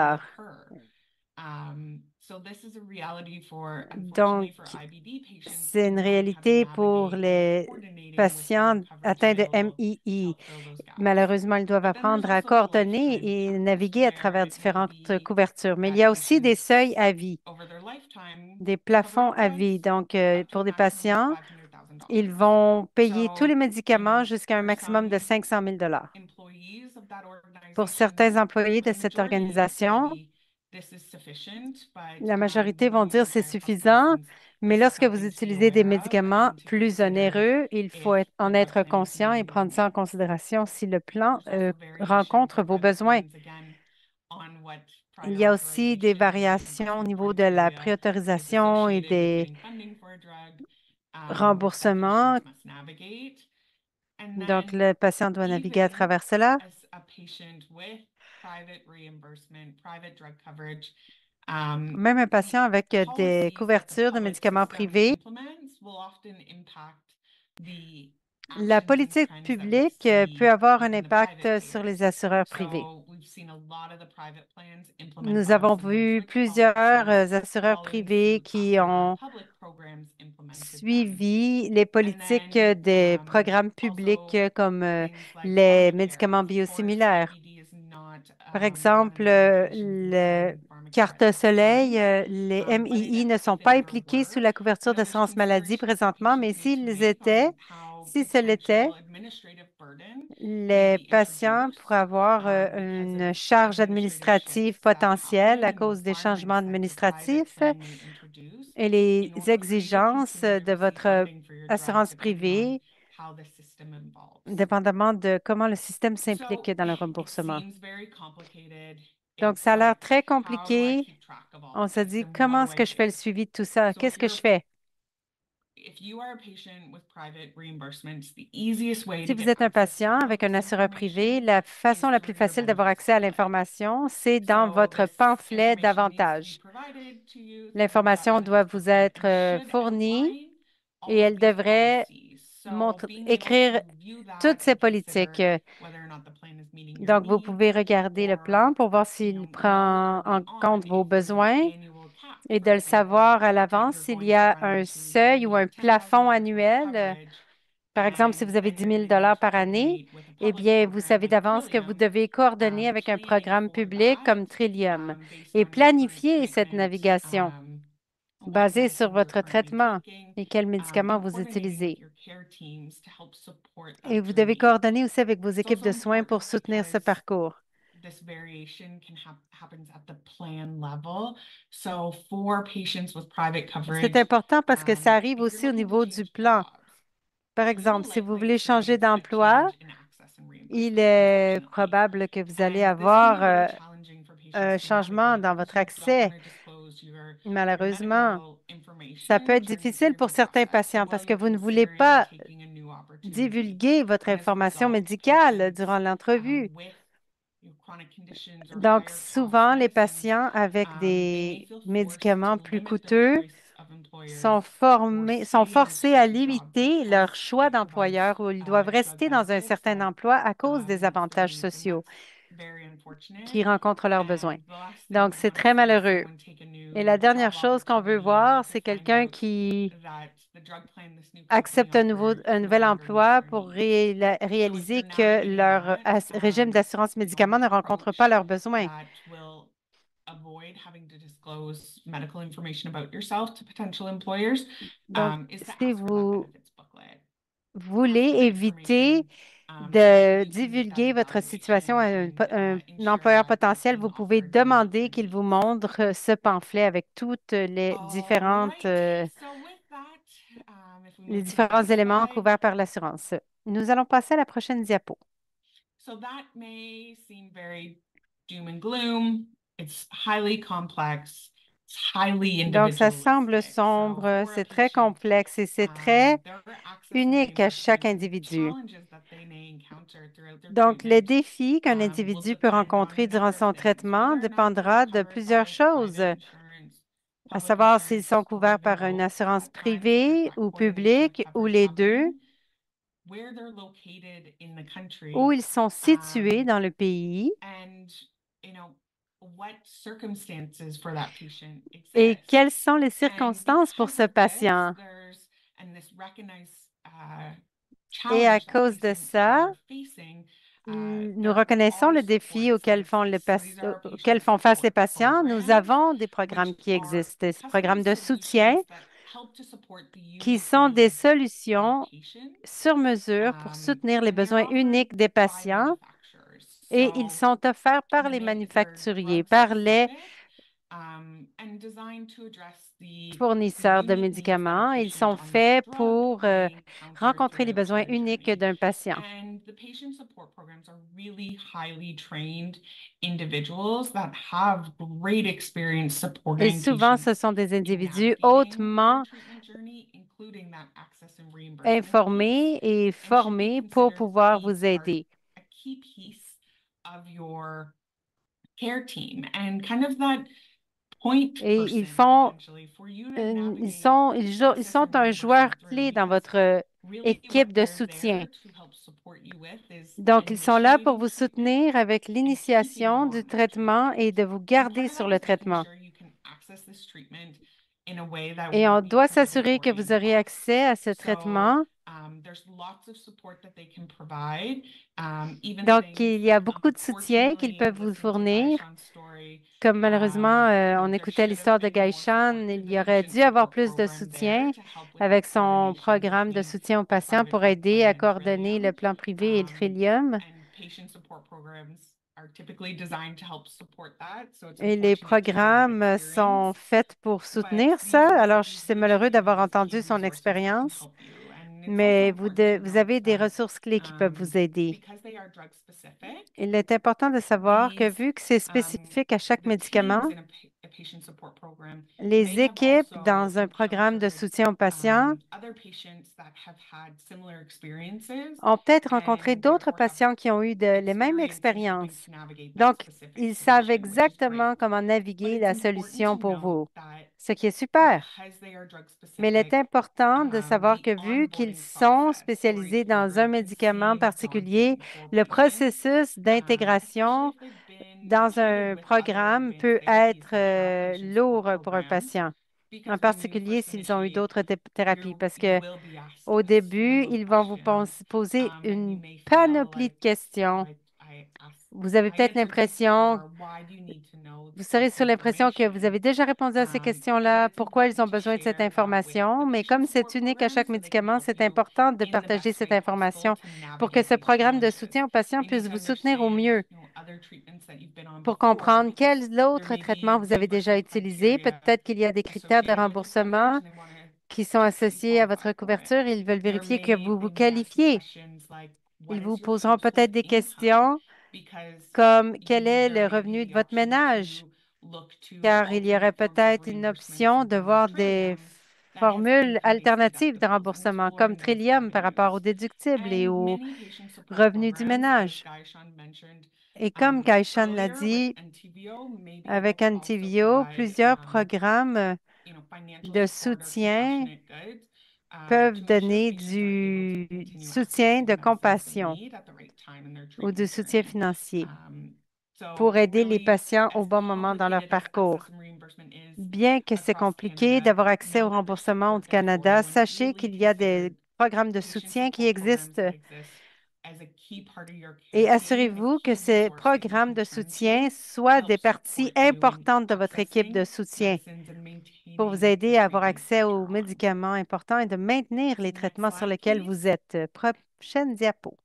Donc, c'est une réalité pour les patients atteints de MII. Malheureusement, ils doivent apprendre à coordonner et naviguer à travers différentes couvertures. Mais il y a aussi des seuils à vie, des plafonds à vie. Donc, pour des patients, ils vont payer tous les médicaments jusqu'à un maximum de 500 000 Pour certains employés de cette organisation, la majorité vont dire c'est suffisant, mais lorsque vous utilisez des médicaments plus onéreux, il faut en être conscient et prendre ça en considération si le plan rencontre vos besoins. Il y a aussi des variations au niveau de la préautorisation et des remboursements. Donc, le patient doit naviguer à travers cela. Même un patient avec des couvertures de médicaments privés, la politique publique peut avoir un impact sur les assureurs privés. Nous avons vu plusieurs assureurs privés qui ont suivi les politiques des programmes publics comme les médicaments biosimilaires. Par exemple, le carte soleil, les MII ne sont pas impliqués sous la couverture d'assurance maladie présentement, mais s'ils étaient, si ce l'était, les patients pourraient avoir une charge administrative potentielle à cause des changements administratifs et les exigences de votre assurance privée, dépendamment de comment le système s'implique dans le remboursement. Donc, ça a l'air très compliqué. On se dit, comment est-ce que je fais le suivi de tout ça? Qu'est-ce que je fais? Si vous êtes un patient avec un assureur privé, la façon la plus facile d'avoir accès à l'information, c'est dans votre pamphlet d'avantages. L'information doit vous être fournie et elle devrait écrire toutes ces politiques. Donc, vous pouvez regarder le plan pour voir s'il prend en compte vos besoins et de le savoir à l'avance s'il y a un seuil ou un plafond annuel. Par exemple, si vous avez 10 000 par année, eh bien, vous savez d'avance que vous devez coordonner avec un programme public comme Trillium et planifier cette navigation basée sur votre traitement et quels médicaments vous utilisez. Et vous devez coordonner aussi avec vos équipes de soins pour soutenir ce parcours. C'est important parce que ça arrive aussi au niveau du plan. Par exemple, si vous voulez changer d'emploi, il est probable que vous allez avoir un changement dans votre accès. Malheureusement, ça peut être difficile pour certains patients parce que vous ne voulez pas divulguer votre information médicale durant l'entrevue. Donc, souvent, les patients avec des médicaments plus coûteux sont forcés à limiter leur choix d'employeur où ils doivent rester dans un certain emploi à cause des avantages sociaux qui rencontrent leurs besoins. Donc, c'est très malheureux. Et la dernière chose qu'on veut voir, c'est quelqu'un qui accepte un nouvel emploi pour réaliser que leur régime d'assurance médicaments ne rencontre pas leurs besoins. Donc, si vous voulez éviter de divulguer votre situation à un employeur potentiel, vous pouvez demander qu'il vous montre ce pamphlet avec toutes les différents éléments couverts par l'assurance. Nous allons passer à la prochaine diapo. So that may seem very doom and gloom. It's highly complex. It's highly Donc, ça semble individualistic. sombre, c'est très complexe et c'est très unique à chaque individu. Donc, les défis qu'un individu peut rencontrer durant son traitement dépendra de plusieurs choses, à savoir s'ils sont couverts par une assurance privée ou publique ou les deux, où ils sont situés dans le pays et quelles sont les circonstances pour ce patient. Et à cause de ça, nous reconnaissons le défi auquel font face les patients. Nous avons des programmes qui existent, des programmes de soutien qui sont des solutions sur mesure pour soutenir les besoins uniques des patients et ils sont offerts par les manufacturiers, par les fournisseurs de médicaments. Ils sont faits pour rencontrer les besoins uniques d'un patient. Et souvent, ce sont des individus hautement informés et formés pour pouvoir vous aider. Et ils sont un joueur clé dans votre équipe de soutien. Donc, ils sont là pour vous soutenir avec l'initiation du traitement et de vous garder sur le traitement. Et on doit s'assurer que vous aurez accès à ce traitement. Donc, il y a beaucoup de soutien qu'ils peuvent vous fournir. Comme malheureusement, on écoutait l'histoire de Gaishan, il y aurait dû avoir plus de soutien avec son programme de soutien aux patients pour aider à coordonner le plan privé et le Trillium. Et les programmes sont faits pour soutenir ça. Alors, c'est malheureux d'avoir entendu son expérience, mais vous avez des ressources clés qui peuvent vous aider. Il est important de savoir que vu que c'est spécifique à chaque médicament, les équipes dans un programme de soutien aux patients ont peut-être rencontré d'autres patients qui ont eu les mêmes expériences. Donc, ils savent exactement comment naviguer la solution pour vous, ce qui est super. Mais il est important de savoir que vu qu'ils sont spécialisés dans un médicament particulier, le processus d'intégration dans un programme peut être lourd pour un patient, en particulier s'ils ont eu d'autres thérapies, parce que au début, ils vont vous poser une panoplie de questions. Vous avez peut-être l'impression, vous serez sur l'impression que vous avez déjà répondu à ces questions-là, pourquoi ils ont besoin de cette information, mais comme c'est unique à chaque médicament, c'est important de partager cette information pour que ce programme de soutien aux patients puisse vous soutenir au mieux pour comprendre quel autre traitement vous avez déjà utilisé. Peut-être qu'il y a des critères de remboursement qui sont associés à votre couverture. Ils veulent vérifier que vous vous qualifiez. Ils vous poseront peut-être des questions comme quel est le revenu de votre ménage, car il y aurait peut-être une option de voir des formules alternatives de remboursement, comme Trillium par rapport aux déductibles et aux revenus du ménage. Et comme Gaishan l'a dit, avec NTVO, plusieurs programmes de soutien peuvent donner du soutien de compassion ou du soutien financier. pour aider les patients au bon moment dans leur parcours. Bien que c'est compliqué d'avoir accès au remboursement au Canada, sachez qu'il y a des programmes de soutien qui existent et assurez-vous que ces programmes de soutien soient des parties importantes de votre équipe de soutien pour vous aider à avoir accès aux médicaments importants et de maintenir les traitements sur lesquels vous êtes. Prochaine diapo.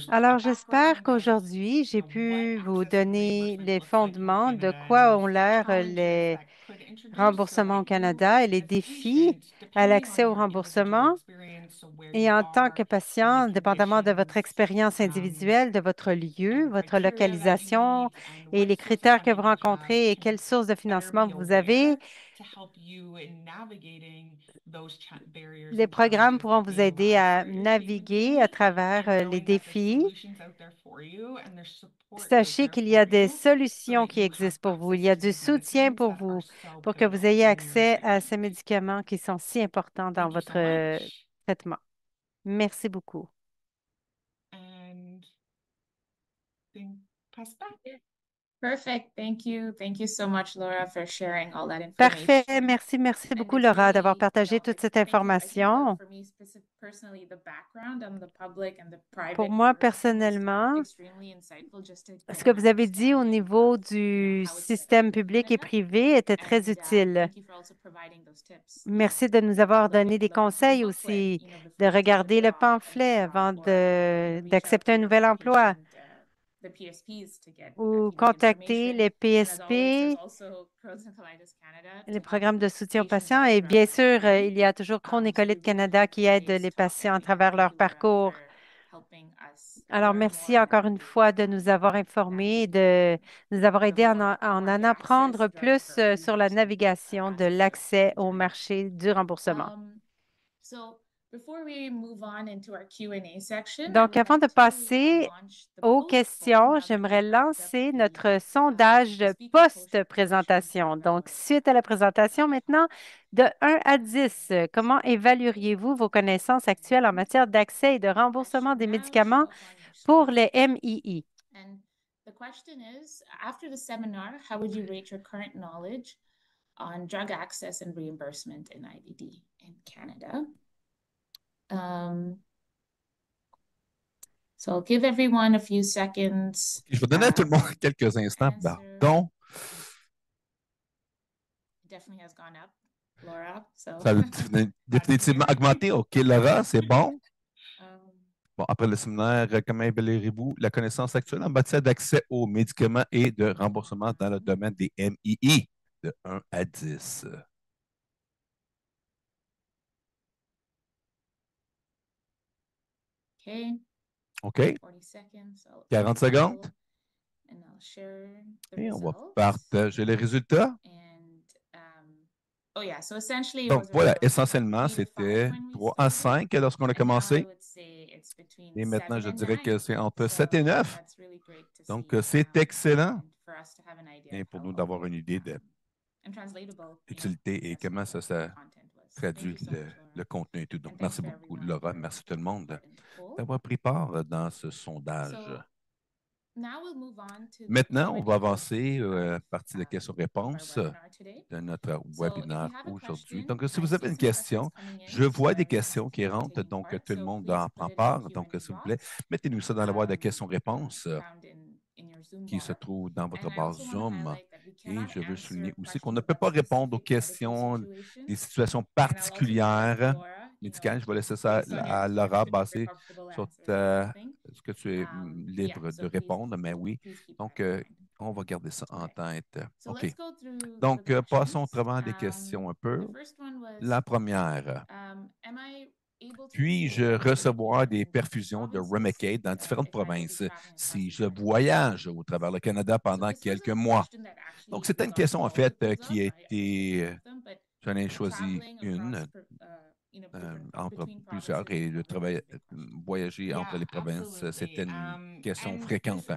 Alors, j'espère qu'aujourd'hui, j'ai pu vous donner les fondements de quoi ont l'air les remboursements au Canada et les défis à l'accès au remboursement. Et en tant que patient, dépendamment de votre expérience individuelle, de votre lieu, votre localisation et les critères que vous rencontrez et quelles sources de financement vous avez, les programmes pourront vous aider à naviguer à travers les défis. Sachez qu'il y a des solutions qui existent pour vous. Il y a du soutien pour vous, pour que vous ayez accès à ces médicaments qui sont si importants dans votre traitement. Merci beaucoup. Perfect. Thank you. Thank you so much, Laura, for sharing all that Parfait. information. Merci beaucoup, Laura, d'avoir partagé toute cette information. Pour moi, personnellement, ce que vous avez dit au niveau du système public et privé était très utile. Merci de nous avoir donné des conseils aussi, de regarder le pamphlet avant d'accepter un nouvel emploi ou contacter les PSP, les programmes de soutien aux patients. Et bien sûr, il y a toujours Crohn-Écolite Canada qui aide les patients à travers leur parcours. Alors, merci encore une fois de nous avoir informés et de nous avoir aidés à en apprendre plus sur la navigation de l'accès au marché du remboursement. Donc, avant de passer aux questions, j'aimerais lancer notre sondage post-présentation. Donc, suite à la présentation maintenant, de 1 à 10, comment évalueriez-vous vos connaissances actuelles en matière d'accès et de remboursement des médicaments pour les MII? The question is, after the seminar, how would you rate your current knowledge on drug access and reimbursement in IBD in Canada? So I'll give everyone a few seconds. Je vais donner à tout le monde quelques instants. Pardon. Definitely has gone up, Laura. So. Ça a définitivement augmenté. OK, Laura, c'est bon. Bon, après le séminaire, comment évaluerez-vous la connaissance actuelle en matière d'accès aux médicaments et de remboursement dans le domaine des MII de 1 à 10? OK. 40 secondes. Et on va partager les résultats. Donc, voilà, essentiellement, c'était 3 à 5 lorsqu'on a commencé. Et maintenant, je dirais que c'est entre 7 et 9. Donc, c'est excellent. Et pour nous d'avoir une idée de l'utilité et comment ça traduit le contenu et tout. Donc, merci beaucoup, Laura. Merci tout le monde d'avoir pris part dans ce sondage. Maintenant, on va avancer à la partie de questions-réponses de notre webinaire aujourd'hui. Donc, si vous avez une question, je vois des questions qui rentrent, donc tout le monde en prend part. Donc, s'il vous plaît, mettez-nous ça dans la boîte de questions-réponses qui se trouve dans votre base Zoom. Et je veux souligner aussi qu'on ne peut pas répondre aux questions des situations particulières médicales. Je vais laisser ça à Laura basé sur ce que tu es libre de répondre, mais oui. Donc, on va garder ça en tête. OK. Donc, passons au travers des questions un peu. La première. Puis-je recevoir des perfusions de Remicade dans différentes provinces si je voyage au travers le Canada pendant quelques mois? Donc, c'était une question, en fait, qui a été... J'en ai choisi une entre plusieurs et le travail, voyager entre les provinces, c'était une question fréquente.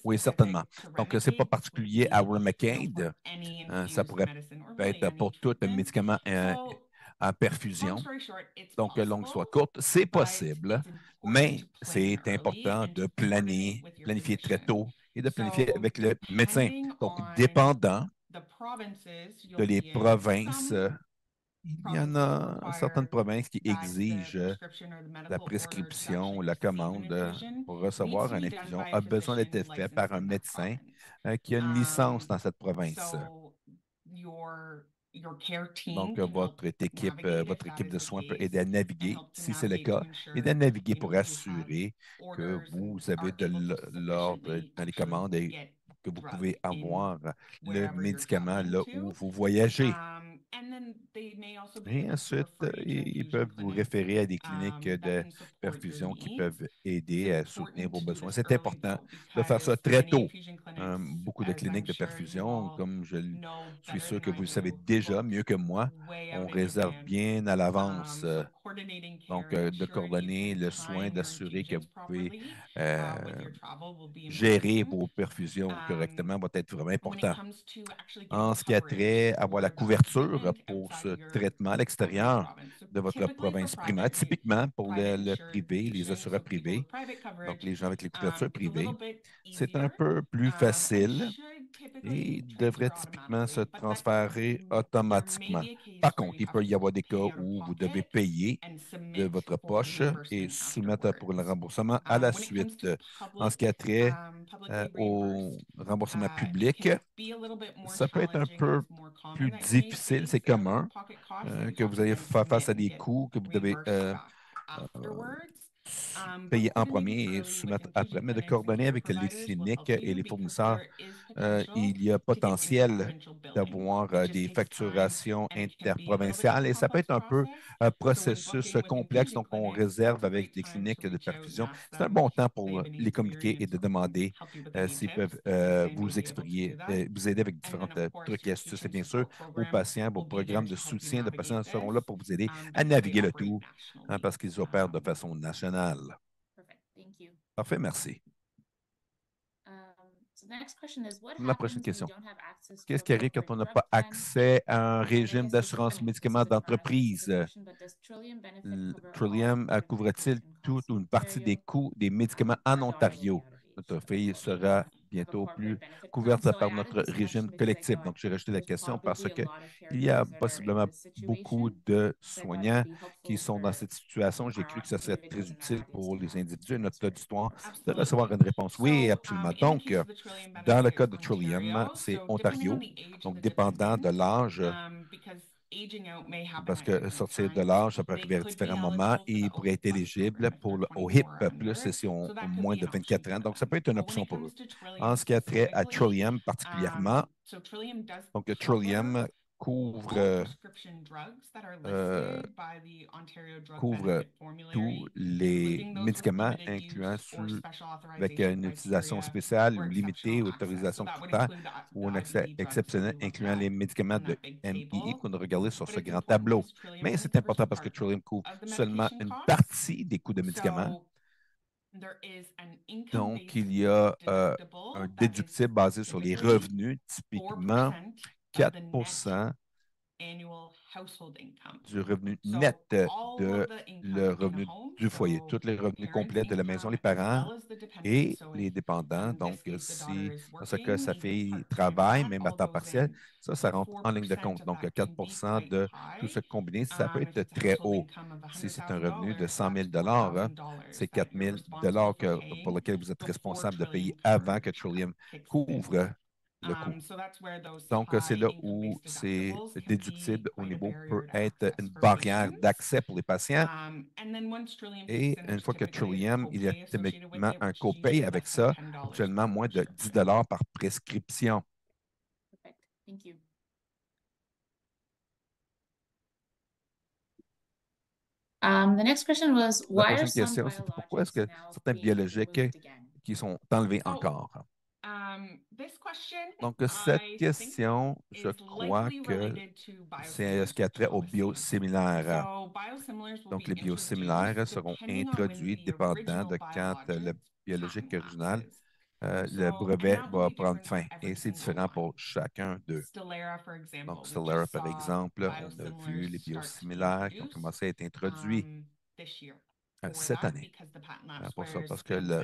Oui, certainement. Donc, ce n'est pas particulier à Remicade. Ça pourrait être pour tout un médicament en perfusion. Donc, longue soit courte, c'est possible, mais c'est important de planifier très tôt et de planifier avec le médecin. Donc, dépendant de les provinces, il y en a certaines provinces qui exigent la prescription ou la commande pour recevoir une infusion a besoin d'être fait par un médecin qui a une licence dans cette province. Donc, votre équipe de soins peut aider à naviguer, si c'est le cas, aider à naviguer pour assurer que vous avez de l'ordre dans les commandes et que vous pouvez avoir le médicament là où vous voyagez. Et ensuite, ils peuvent vous référer à des cliniques de perfusion qui peuvent aider à soutenir vos besoins. C'est important de faire ça très tôt. Beaucoup de cliniques de perfusion, comme je suis sûr que vous le savez déjà mieux que moi, on réserve bien à l'avance. Donc, de coordonner le soin, d'assurer que vous pouvez gérer vos perfusions correctement va être vraiment important. En ce qui a trait à avoir la couverture pour ce traitement à l'extérieur de votre province primaire, typiquement pour le privé, les assureurs privés, donc les gens avec les couvertures privées, c'est un peu plus facile et devrait typiquement se transférer automatiquement. Par contre, il peut y avoir des cas où vous devez payer de votre poche et soumettre pour le remboursement à la suite. En ce qui a trait au remboursement public, ça peut être un peu plus difficile, c'est commun, que vous allez faire face à des coûts que vous devez payer en premier et soumettre après, mais de coordonner avec les cliniques et les fournisseurs, il y a potentiel d'avoir des facturations interprovinciales et ça peut être un peu un processus complexe, donc on réserve avec les cliniques de perfusion. C'est un bon temps pour les communiquer et de demander s'ils peuvent vous expliquer, vous aider avec différents trucs et astuces. Et bien sûr, vos patients, vos programmes de soutien de patients seront là pour vous aider à naviguer le tout parce qu'ils opèrent de façon nationale. Parfait, merci. La prochaine question. Qu'est-ce qui arrive quand on n'a pas accès à un régime d'assurance médicaments d'entreprise? Trillium couvre-t-il toute ou une partie des coûts des médicaments en Ontario? Notre fille sera bientôt plus couverte par notre régime collectif. Donc, j'ai rajouté la question parce qu'il y a possiblement beaucoup de soignants qui sont dans cette situation. J'ai cru que ça serait très utile pour les individus et notre auditoire de recevoir une réponse. Oui, absolument. Donc, dans le cas de Trillium, c'est Ontario. Donc, dépendant de l'âge, parce que sortir de l'âge, ça peut arriver à différents moments et il pourrait être éligible pour le OHIP plus si on a moins de 24 ans. Donc, ça peut être une option pour eux. En ce qui a trait à Trillium particulièrement, donc Trillium couvre tous les médicaments, incluant ceux avec une utilisation spéciale ou limitée, autorisation courtaire ou un accès exceptionnel, incluant les médicaments de MII qu'on a regardé sur ce grand tableau. Mais c'est important parce que Trillium couvre seulement une partie des coûts de médicaments. Donc, il y a un déductible basé sur les revenus, typiquement 4 du revenu net de le revenu du foyer, tous les revenus complets de la maison, les parents et les dépendants. Donc, si dans ce cas, sa fille travaille, même à temps partiel, ça rentre en ligne de compte. Donc, 4 de tout ce combiné, ça peut être très haut. Si c'est un revenu de 100 000 c'est 4 000 pour lequel vous êtes responsable de payer avant que Trillium couvre le coût. Donc, c'est là où c'est déductible au niveau peut être une barrière d'accès pour les patients. Et une fois que Trillium, il y a typiquement un copay avec ça, actuellement moins de 10 par prescription. The next question was, La why are prochaine some question, c'était pourquoi est-ce que biologics certains now being biologiques closed again? qui sont enlevés encore? Donc, cette question, je crois que c'est ce qui a trait aux biosimilaires. Donc, les biosimilaires seront introduits dépendant de quand le biologique original le brevet va prendre fin. Et c'est différent pour chacun d'eux. Donc, Stelara, par exemple, on a vu les biosimilaires qui ont commencé à être introduits cette année. Pour ça, parce que le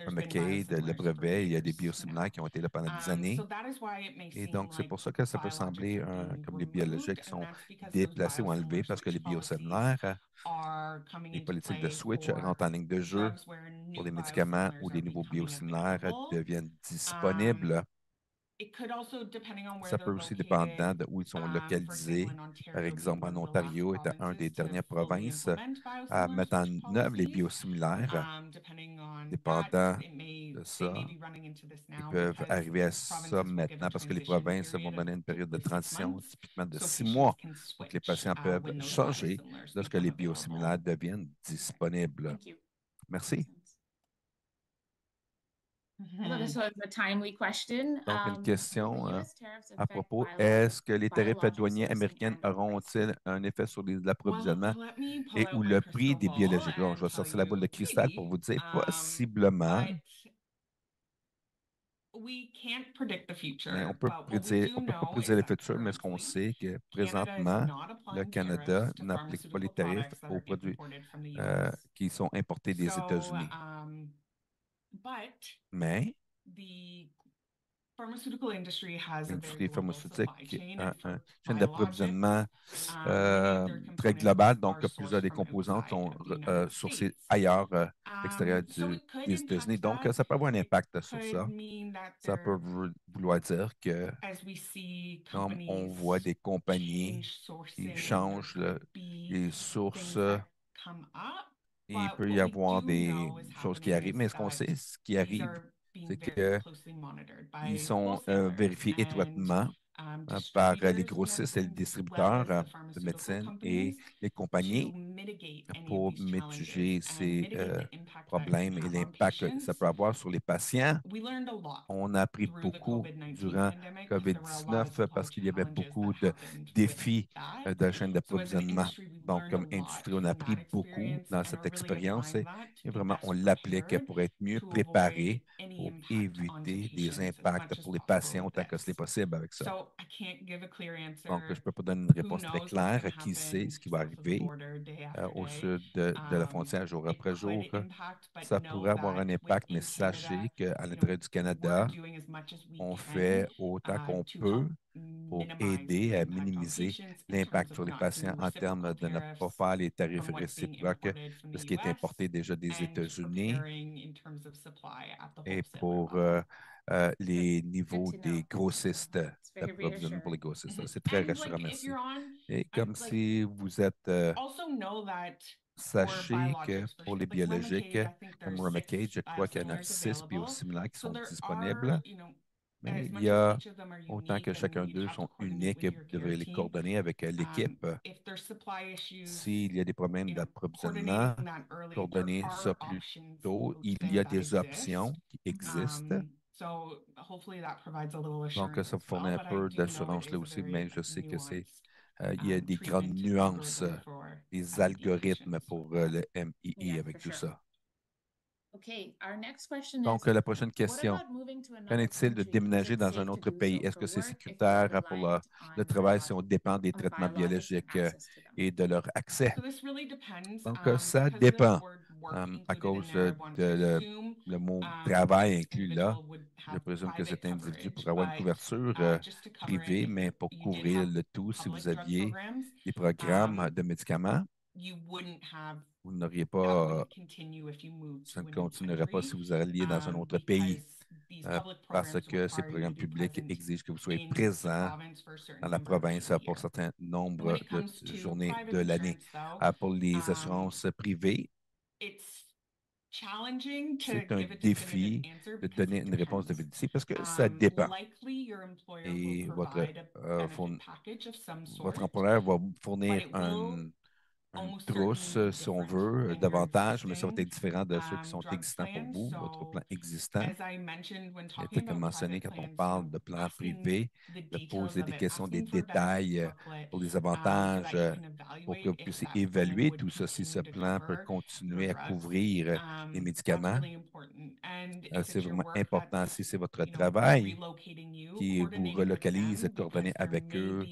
Remicade, le brevet, il y a des biosimilaires qui ont été là pendant des années. Et donc, c'est pour ça que ça peut sembler comme les biologiques qui sont déplacés ou enlevés parce que les biosimilaires, les politiques de switch rentrent en ligne de jeu pour les médicaments où des nouveaux biosimilaires deviennent disponibles. Ça peut aussi dépendre de où ils sont localisés. Par exemple, en Ontario est une des dernières provinces à mettre en œuvre les biosimilaires. Dépendant de ça, ils peuvent arriver à ça maintenant parce que les provinces vont donner une période de transition typiquement de 6 mois. Donc, les patients peuvent changer lorsque les biosimilaires deviennent disponibles. Merci. Donc, une question à propos. Est-ce que les tarifs douaniers américains auront-ils un effet sur l'approvisionnement et ou le prix des biologiques? Donc, je vais sortir la boule de cristal pour vous dire possiblement. Mais on peut pas prédire le futur, mais ce qu'on sait, que présentement, le Canada n'applique pas les tarifs aux produits qui sont importés des États-Unis. Mais l'industrie pharmaceutique a une chaîne d'approvisionnement très globale, donc plusieurs des composantes sont sourcées ailleurs, à l'extérieur des États-Unis. Donc, ça peut avoir un impact sur ça. Ça peut vouloir dire que, comme on voit des compagnies qui changent les sources, il peut y avoir des choses qui arrivent, mais ce qu'on sait, ce qui arrive, c'est qu'ils sont vérifiés étroitement par les grossistes et les distributeurs de médecine et les compagnies pour mitiger ces problèmes et l'impact que ça peut avoir sur les patients. On a appris beaucoup durant COVID-19 parce qu'il y avait beaucoup de défis de la chaîne d'approvisionnement. Donc, comme industrie, on a appris beaucoup dans cette expérience et vraiment, on l'applique pour être mieux préparé pour éviter des impacts pour les patients autant que c'est possible avec ça. Donc, je ne peux pas donner une réponse très claire. Qui sait ce qui va arriver au sud de la frontière jour après jour? Ça pourrait avoir un impact, mais sachez qu'à l'intérieur du Canada, on fait autant qu'on peut pour aider à minimiser l'impact sur les patients en termes de ne pas faire les tarifs réciproques de ce qui est importé déjà des États-Unis et pour les niveaux des grossistes, d'approvisionnement pour les grossistes. C'est très rassurant, merci. Et comme si vous êtes... Sachez que pour les biologiques, comme Remicade, je crois qu'il y en a 6 biosimilaires qui sont disponibles. Mais il y a autant que chacun d'eux sont uniques et vous devrez les coordonner avec l'équipe. S'il y a des problèmes d'approvisionnement, coordonner ça plus tôt. Il y a des options qui existent. Donc, ça vous fournit un peu d'assurance là aussi, mais je sais que il y a des grandes nuances, des algorithmes pour le MII avec tout ça. Donc, la prochaine question. Qu'en est-il de déménager dans un autre pays? Est-ce que c'est sécuritaire pour le travail si on dépend des traitements biologiques et de leur accès? Donc, ça dépend à cause de le mot travail inclus là. Je présume que cet individu pourrait avoir une couverture privée, mais pour couvrir le tout, si vous aviez des programmes de médicaments, vous n'auriez pas, ça ne continuerait pas si vous alliez dans un autre pays, parce que ces programmes publics exigent que vous soyez présent dans la province pour un certain nombre de journées de l'année. Pour les assurances privées, c'est un défi de donner une réponse de vérité parce que ça dépend. Et votre employeur va vous fournir une trousse, si on veut, davantage, mais ça va être différent de ceux qui sont existants pour vous, votre plan existant. Et puis, comme mentionné, quand on parle de plan privé, de poser des questions, des détails pour les avantages, pour que vous puissiez évaluer tout ça, si ce plan peut continuer à couvrir les médicaments. C'est vraiment important. Si c'est votre travail qui vous relocalise, coordonner avec eux.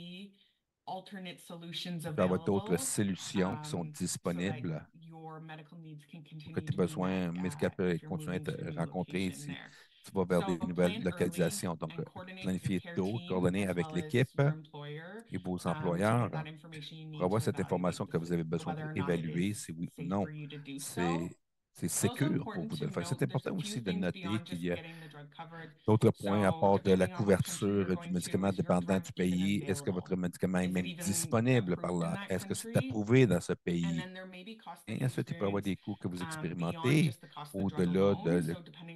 Il peut y avoir d'autres solutions qui sont disponibles pour que tes besoins médicaux puissent continuer à être rencontrés si tu vas vers des nouvelles localisations. Donc, planifier tôt, coordonner avec l'équipe et vos employeurs pour avoir cette information que vous avez besoin pour évaluer si oui ou non c'est sécure pour vous de le faire. C'est important aussi de noter qu'il y a d'autres points à part de la couverture du médicament dépendant du pays. Est-ce que votre médicament est même disponible par là? Est-ce que c'est approuvé dans ce pays? Et ensuite, il peut y avoir des coûts que vous expérimentez au-delà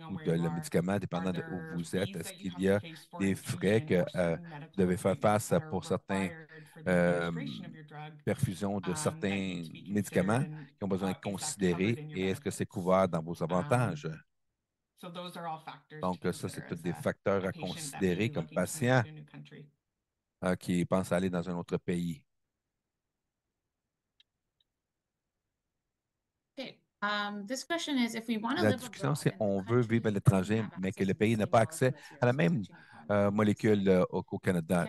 ou de le médicament, dépendant de où vous êtes. Est-ce qu'il y a des frais que vous devez faire face pour certains euh, perfusions de certains médicaments qui ont besoin d'être considérés et est-ce que c'est couvert dans vos avantages? Donc, ça, c'est tous des facteurs à considérer comme patient qui pense aller dans un autre pays. La discussion, c'est on veut vivre à l'étranger, mais que le pays n'a pas accès à la même molécule qu'au Canada.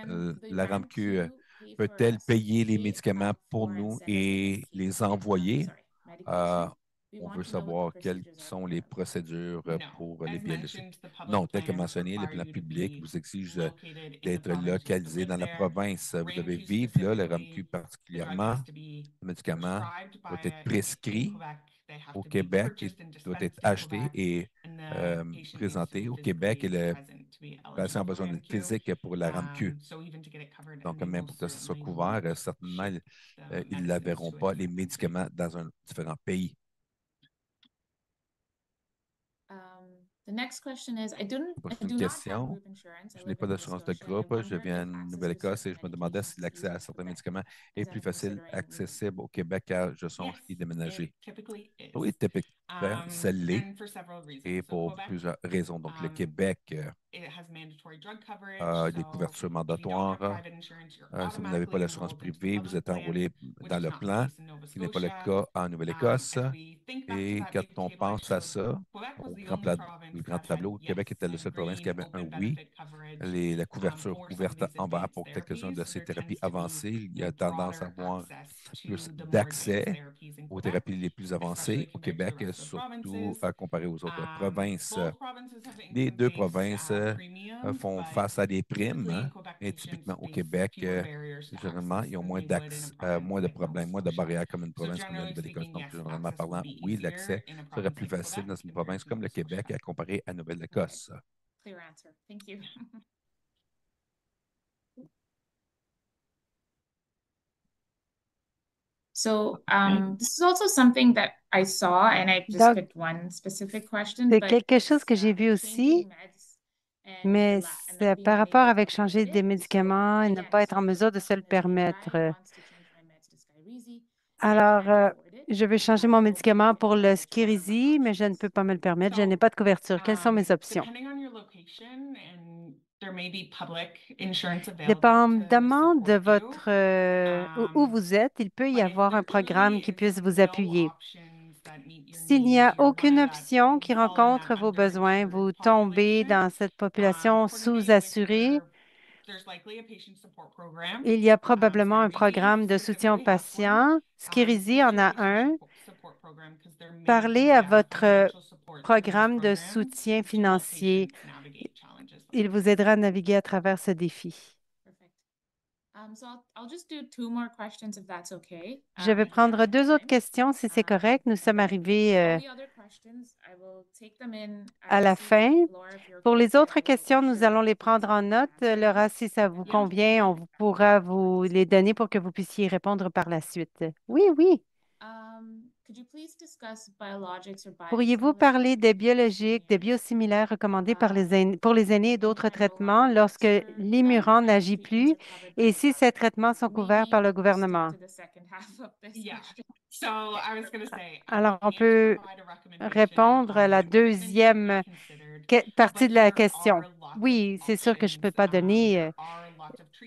La RAMQ peut-elle payer les médicaments pour nous et les envoyer? On veut savoir quelles sont les procédures pour les biologiques. Non, tel que mentionné, le plan public vous exige d'être localisé dans la province. Vous devez vivre là, le RAMQ particulièrement. Le médicament doit être prescrit au Québec, il doit être acheté et présenté au Québec et le patient a besoin d'être physique pour la RAMQ. Donc, même pour que ce soit couvert, certainement, ils ne la verront pas, les médicaments, dans un différent pays. Prochaine question. Je n'ai pas d'assurance de groupe. Je viens de Nouvelle-Écosse et je me demandais si l'accès à certains médicaments est plus facile, accessible au Québec car je songe y déménager. Oui, typiquement, ça l'est et pour plusieurs raisons. Donc, le Québec a des couvertures mandatoires. Si vous n'avez pas l'assurance privée, vous êtes enrôlé dans le plan, ce qui n'est pas le cas en Nouvelle-Écosse. Et quand on pense à ça, le grand tableau, Québec était la seule province qui avait un oui. La couverture ouverte en vert pour quelques-unes de ces thérapies avancées. Il y a tendance à avoir plus d'accès aux thérapies les plus avancées au Québec, surtout comparé aux autres provinces. Les deux provinces font face à des primes, hein, et typiquement au Québec, généralement, ils ont moins d'accès, moins de problèmes, moins de barrières comme une province comme la Nouvelle-Écosse. Donc, généralement parlant, oui, l'accès serait plus facile dans une province comme le Québec à comparer à Nouvelle-Écosse. Clear answer. Thank you. This is also something that I saw, and I just picked one specific question. C'est quelque chose que j'ai vu aussi, mais c'est par rapport avec changer des médicaments et ne pas être en mesure de se le permettre. Alors, je veux changer mon médicament pour le Skyrizi, mais je ne peux pas me le permettre. Je n'ai pas de couverture. Quelles sont mes options? Dépendamment de où vous êtes, il peut y avoir un programme qui puisse vous appuyer. S'il n'y a aucune option qui rencontre vos besoins, vous tombez dans cette population sous-assurée, il y a probablement un programme de soutien aux patients. Skyrizi en a un. Parlez à votre programme de soutien financier. Il vous aidera à naviguer à travers ce défi. Je vais prendre deux autres questions si c'est correct. Nous sommes arrivés à la fin. Pour les autres questions, nous allons les prendre en note. Laura, si ça vous convient, on pourra vous les donner pour que vous puissiez répondre par la suite. Oui, oui. Pourriez-vous parler des biologiques, des biosimilaires recommandés pour les aînés et d'autres traitements lorsque l'Imuran n'agit plus et si ces traitements sont couverts par le gouvernement? Alors, on peut répondre à la deuxième partie de la question. Oui, c'est sûr que je ne peux pas donner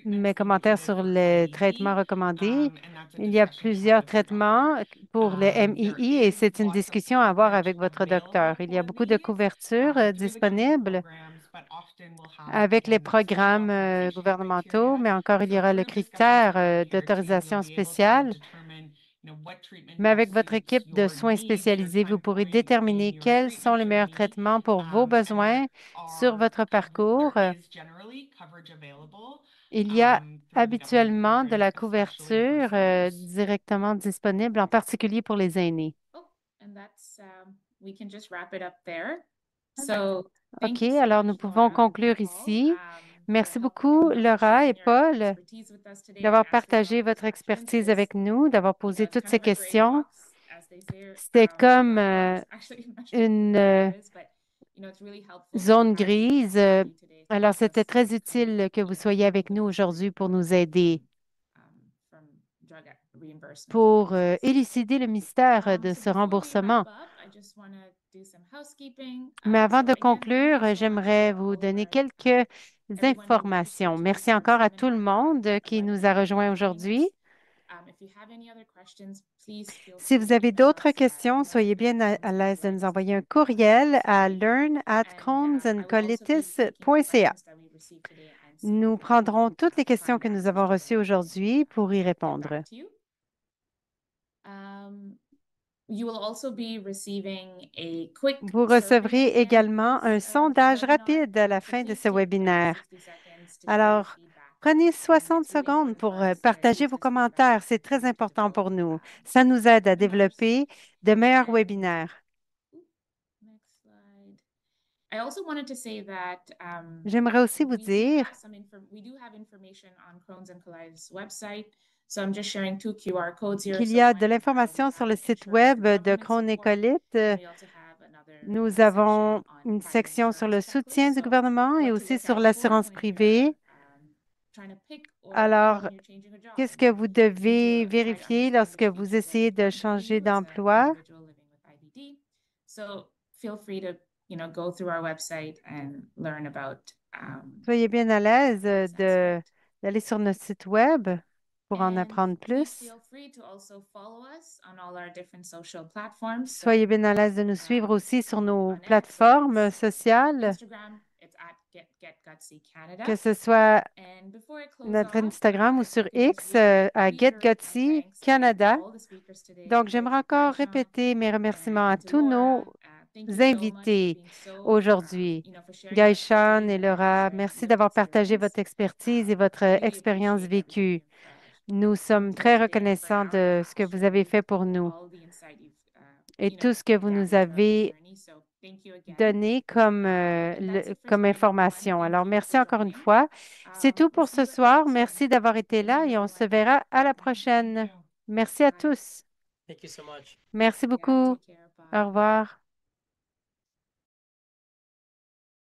mes commentaires sur les traitements recommandés. Il y a plusieurs traitements pour les MII et c'est une discussion à avoir avec votre docteur. Il y a beaucoup de couverture disponible avec les programmes gouvernementaux, mais encore, il y aura le critère d'autorisation spéciale. Mais avec votre équipe de soins spécialisés, vous pourrez déterminer quels sont les meilleurs traitements pour vos besoins sur votre parcours. Il y a habituellement de la couverture directement disponible, en particulier pour les aînés. OK, alors nous pouvons conclure ici. Merci beaucoup, Laura et Paul, d'avoir partagé votre expertise avec nous, d'avoir posé toutes ces questions. C'était comme une zone grise. Alors, c'était très utile que vous soyez avec nous aujourd'hui pour nous aider, pour élucider le mystère de ce remboursement. Mais avant de conclure, j'aimerais vous donner quelques informations. Merci encore à tout le monde qui nous a rejoints aujourd'hui. Si vous avez d'autres questions, soyez bien à l'aise de nous envoyer un courriel à learn@crohnsandcolitis.ca. Nous prendrons toutes les questions que nous avons reçues aujourd'hui pour y répondre. Vous recevrez également un sondage rapide à la fin de ce webinaire. Alors, prenez 60 secondes pour partager vos commentaires. C'est très important pour nous. Ça nous aide à développer de meilleurs webinaires. J'aimerais aussi vous dire qu'il y a de l'information sur le site web de Crohn et Colites. Nous avons une section sur le soutien du gouvernement et aussi sur l'assurance privée. Alors, qu'est-ce que vous devez vérifier lorsque vous essayez de changer d'emploi? Soyez bien à l'aise d'aller sur notre site web pour en apprendre plus. Soyez bien à l'aise de nous suivre aussi sur nos plateformes sociales, que ce soit notre Instagram ou sur X à Get Gutsy Canada. Donc, j'aimerais encore répéter mes remerciements à tous nos invités aujourd'hui. Gaïchan et Laura, merci d'avoir partagé votre expertise et votre expérience vécue. Nous sommes très reconnaissants de ce que vous avez fait pour nous et tout ce que vous nous avez donné comme information. Alors, merci encore une fois. C'est tout pour ce soir. Merci d'avoir été là et on se verra à la prochaine. Merci à tous. Thank you so much. Merci beaucoup. Au revoir.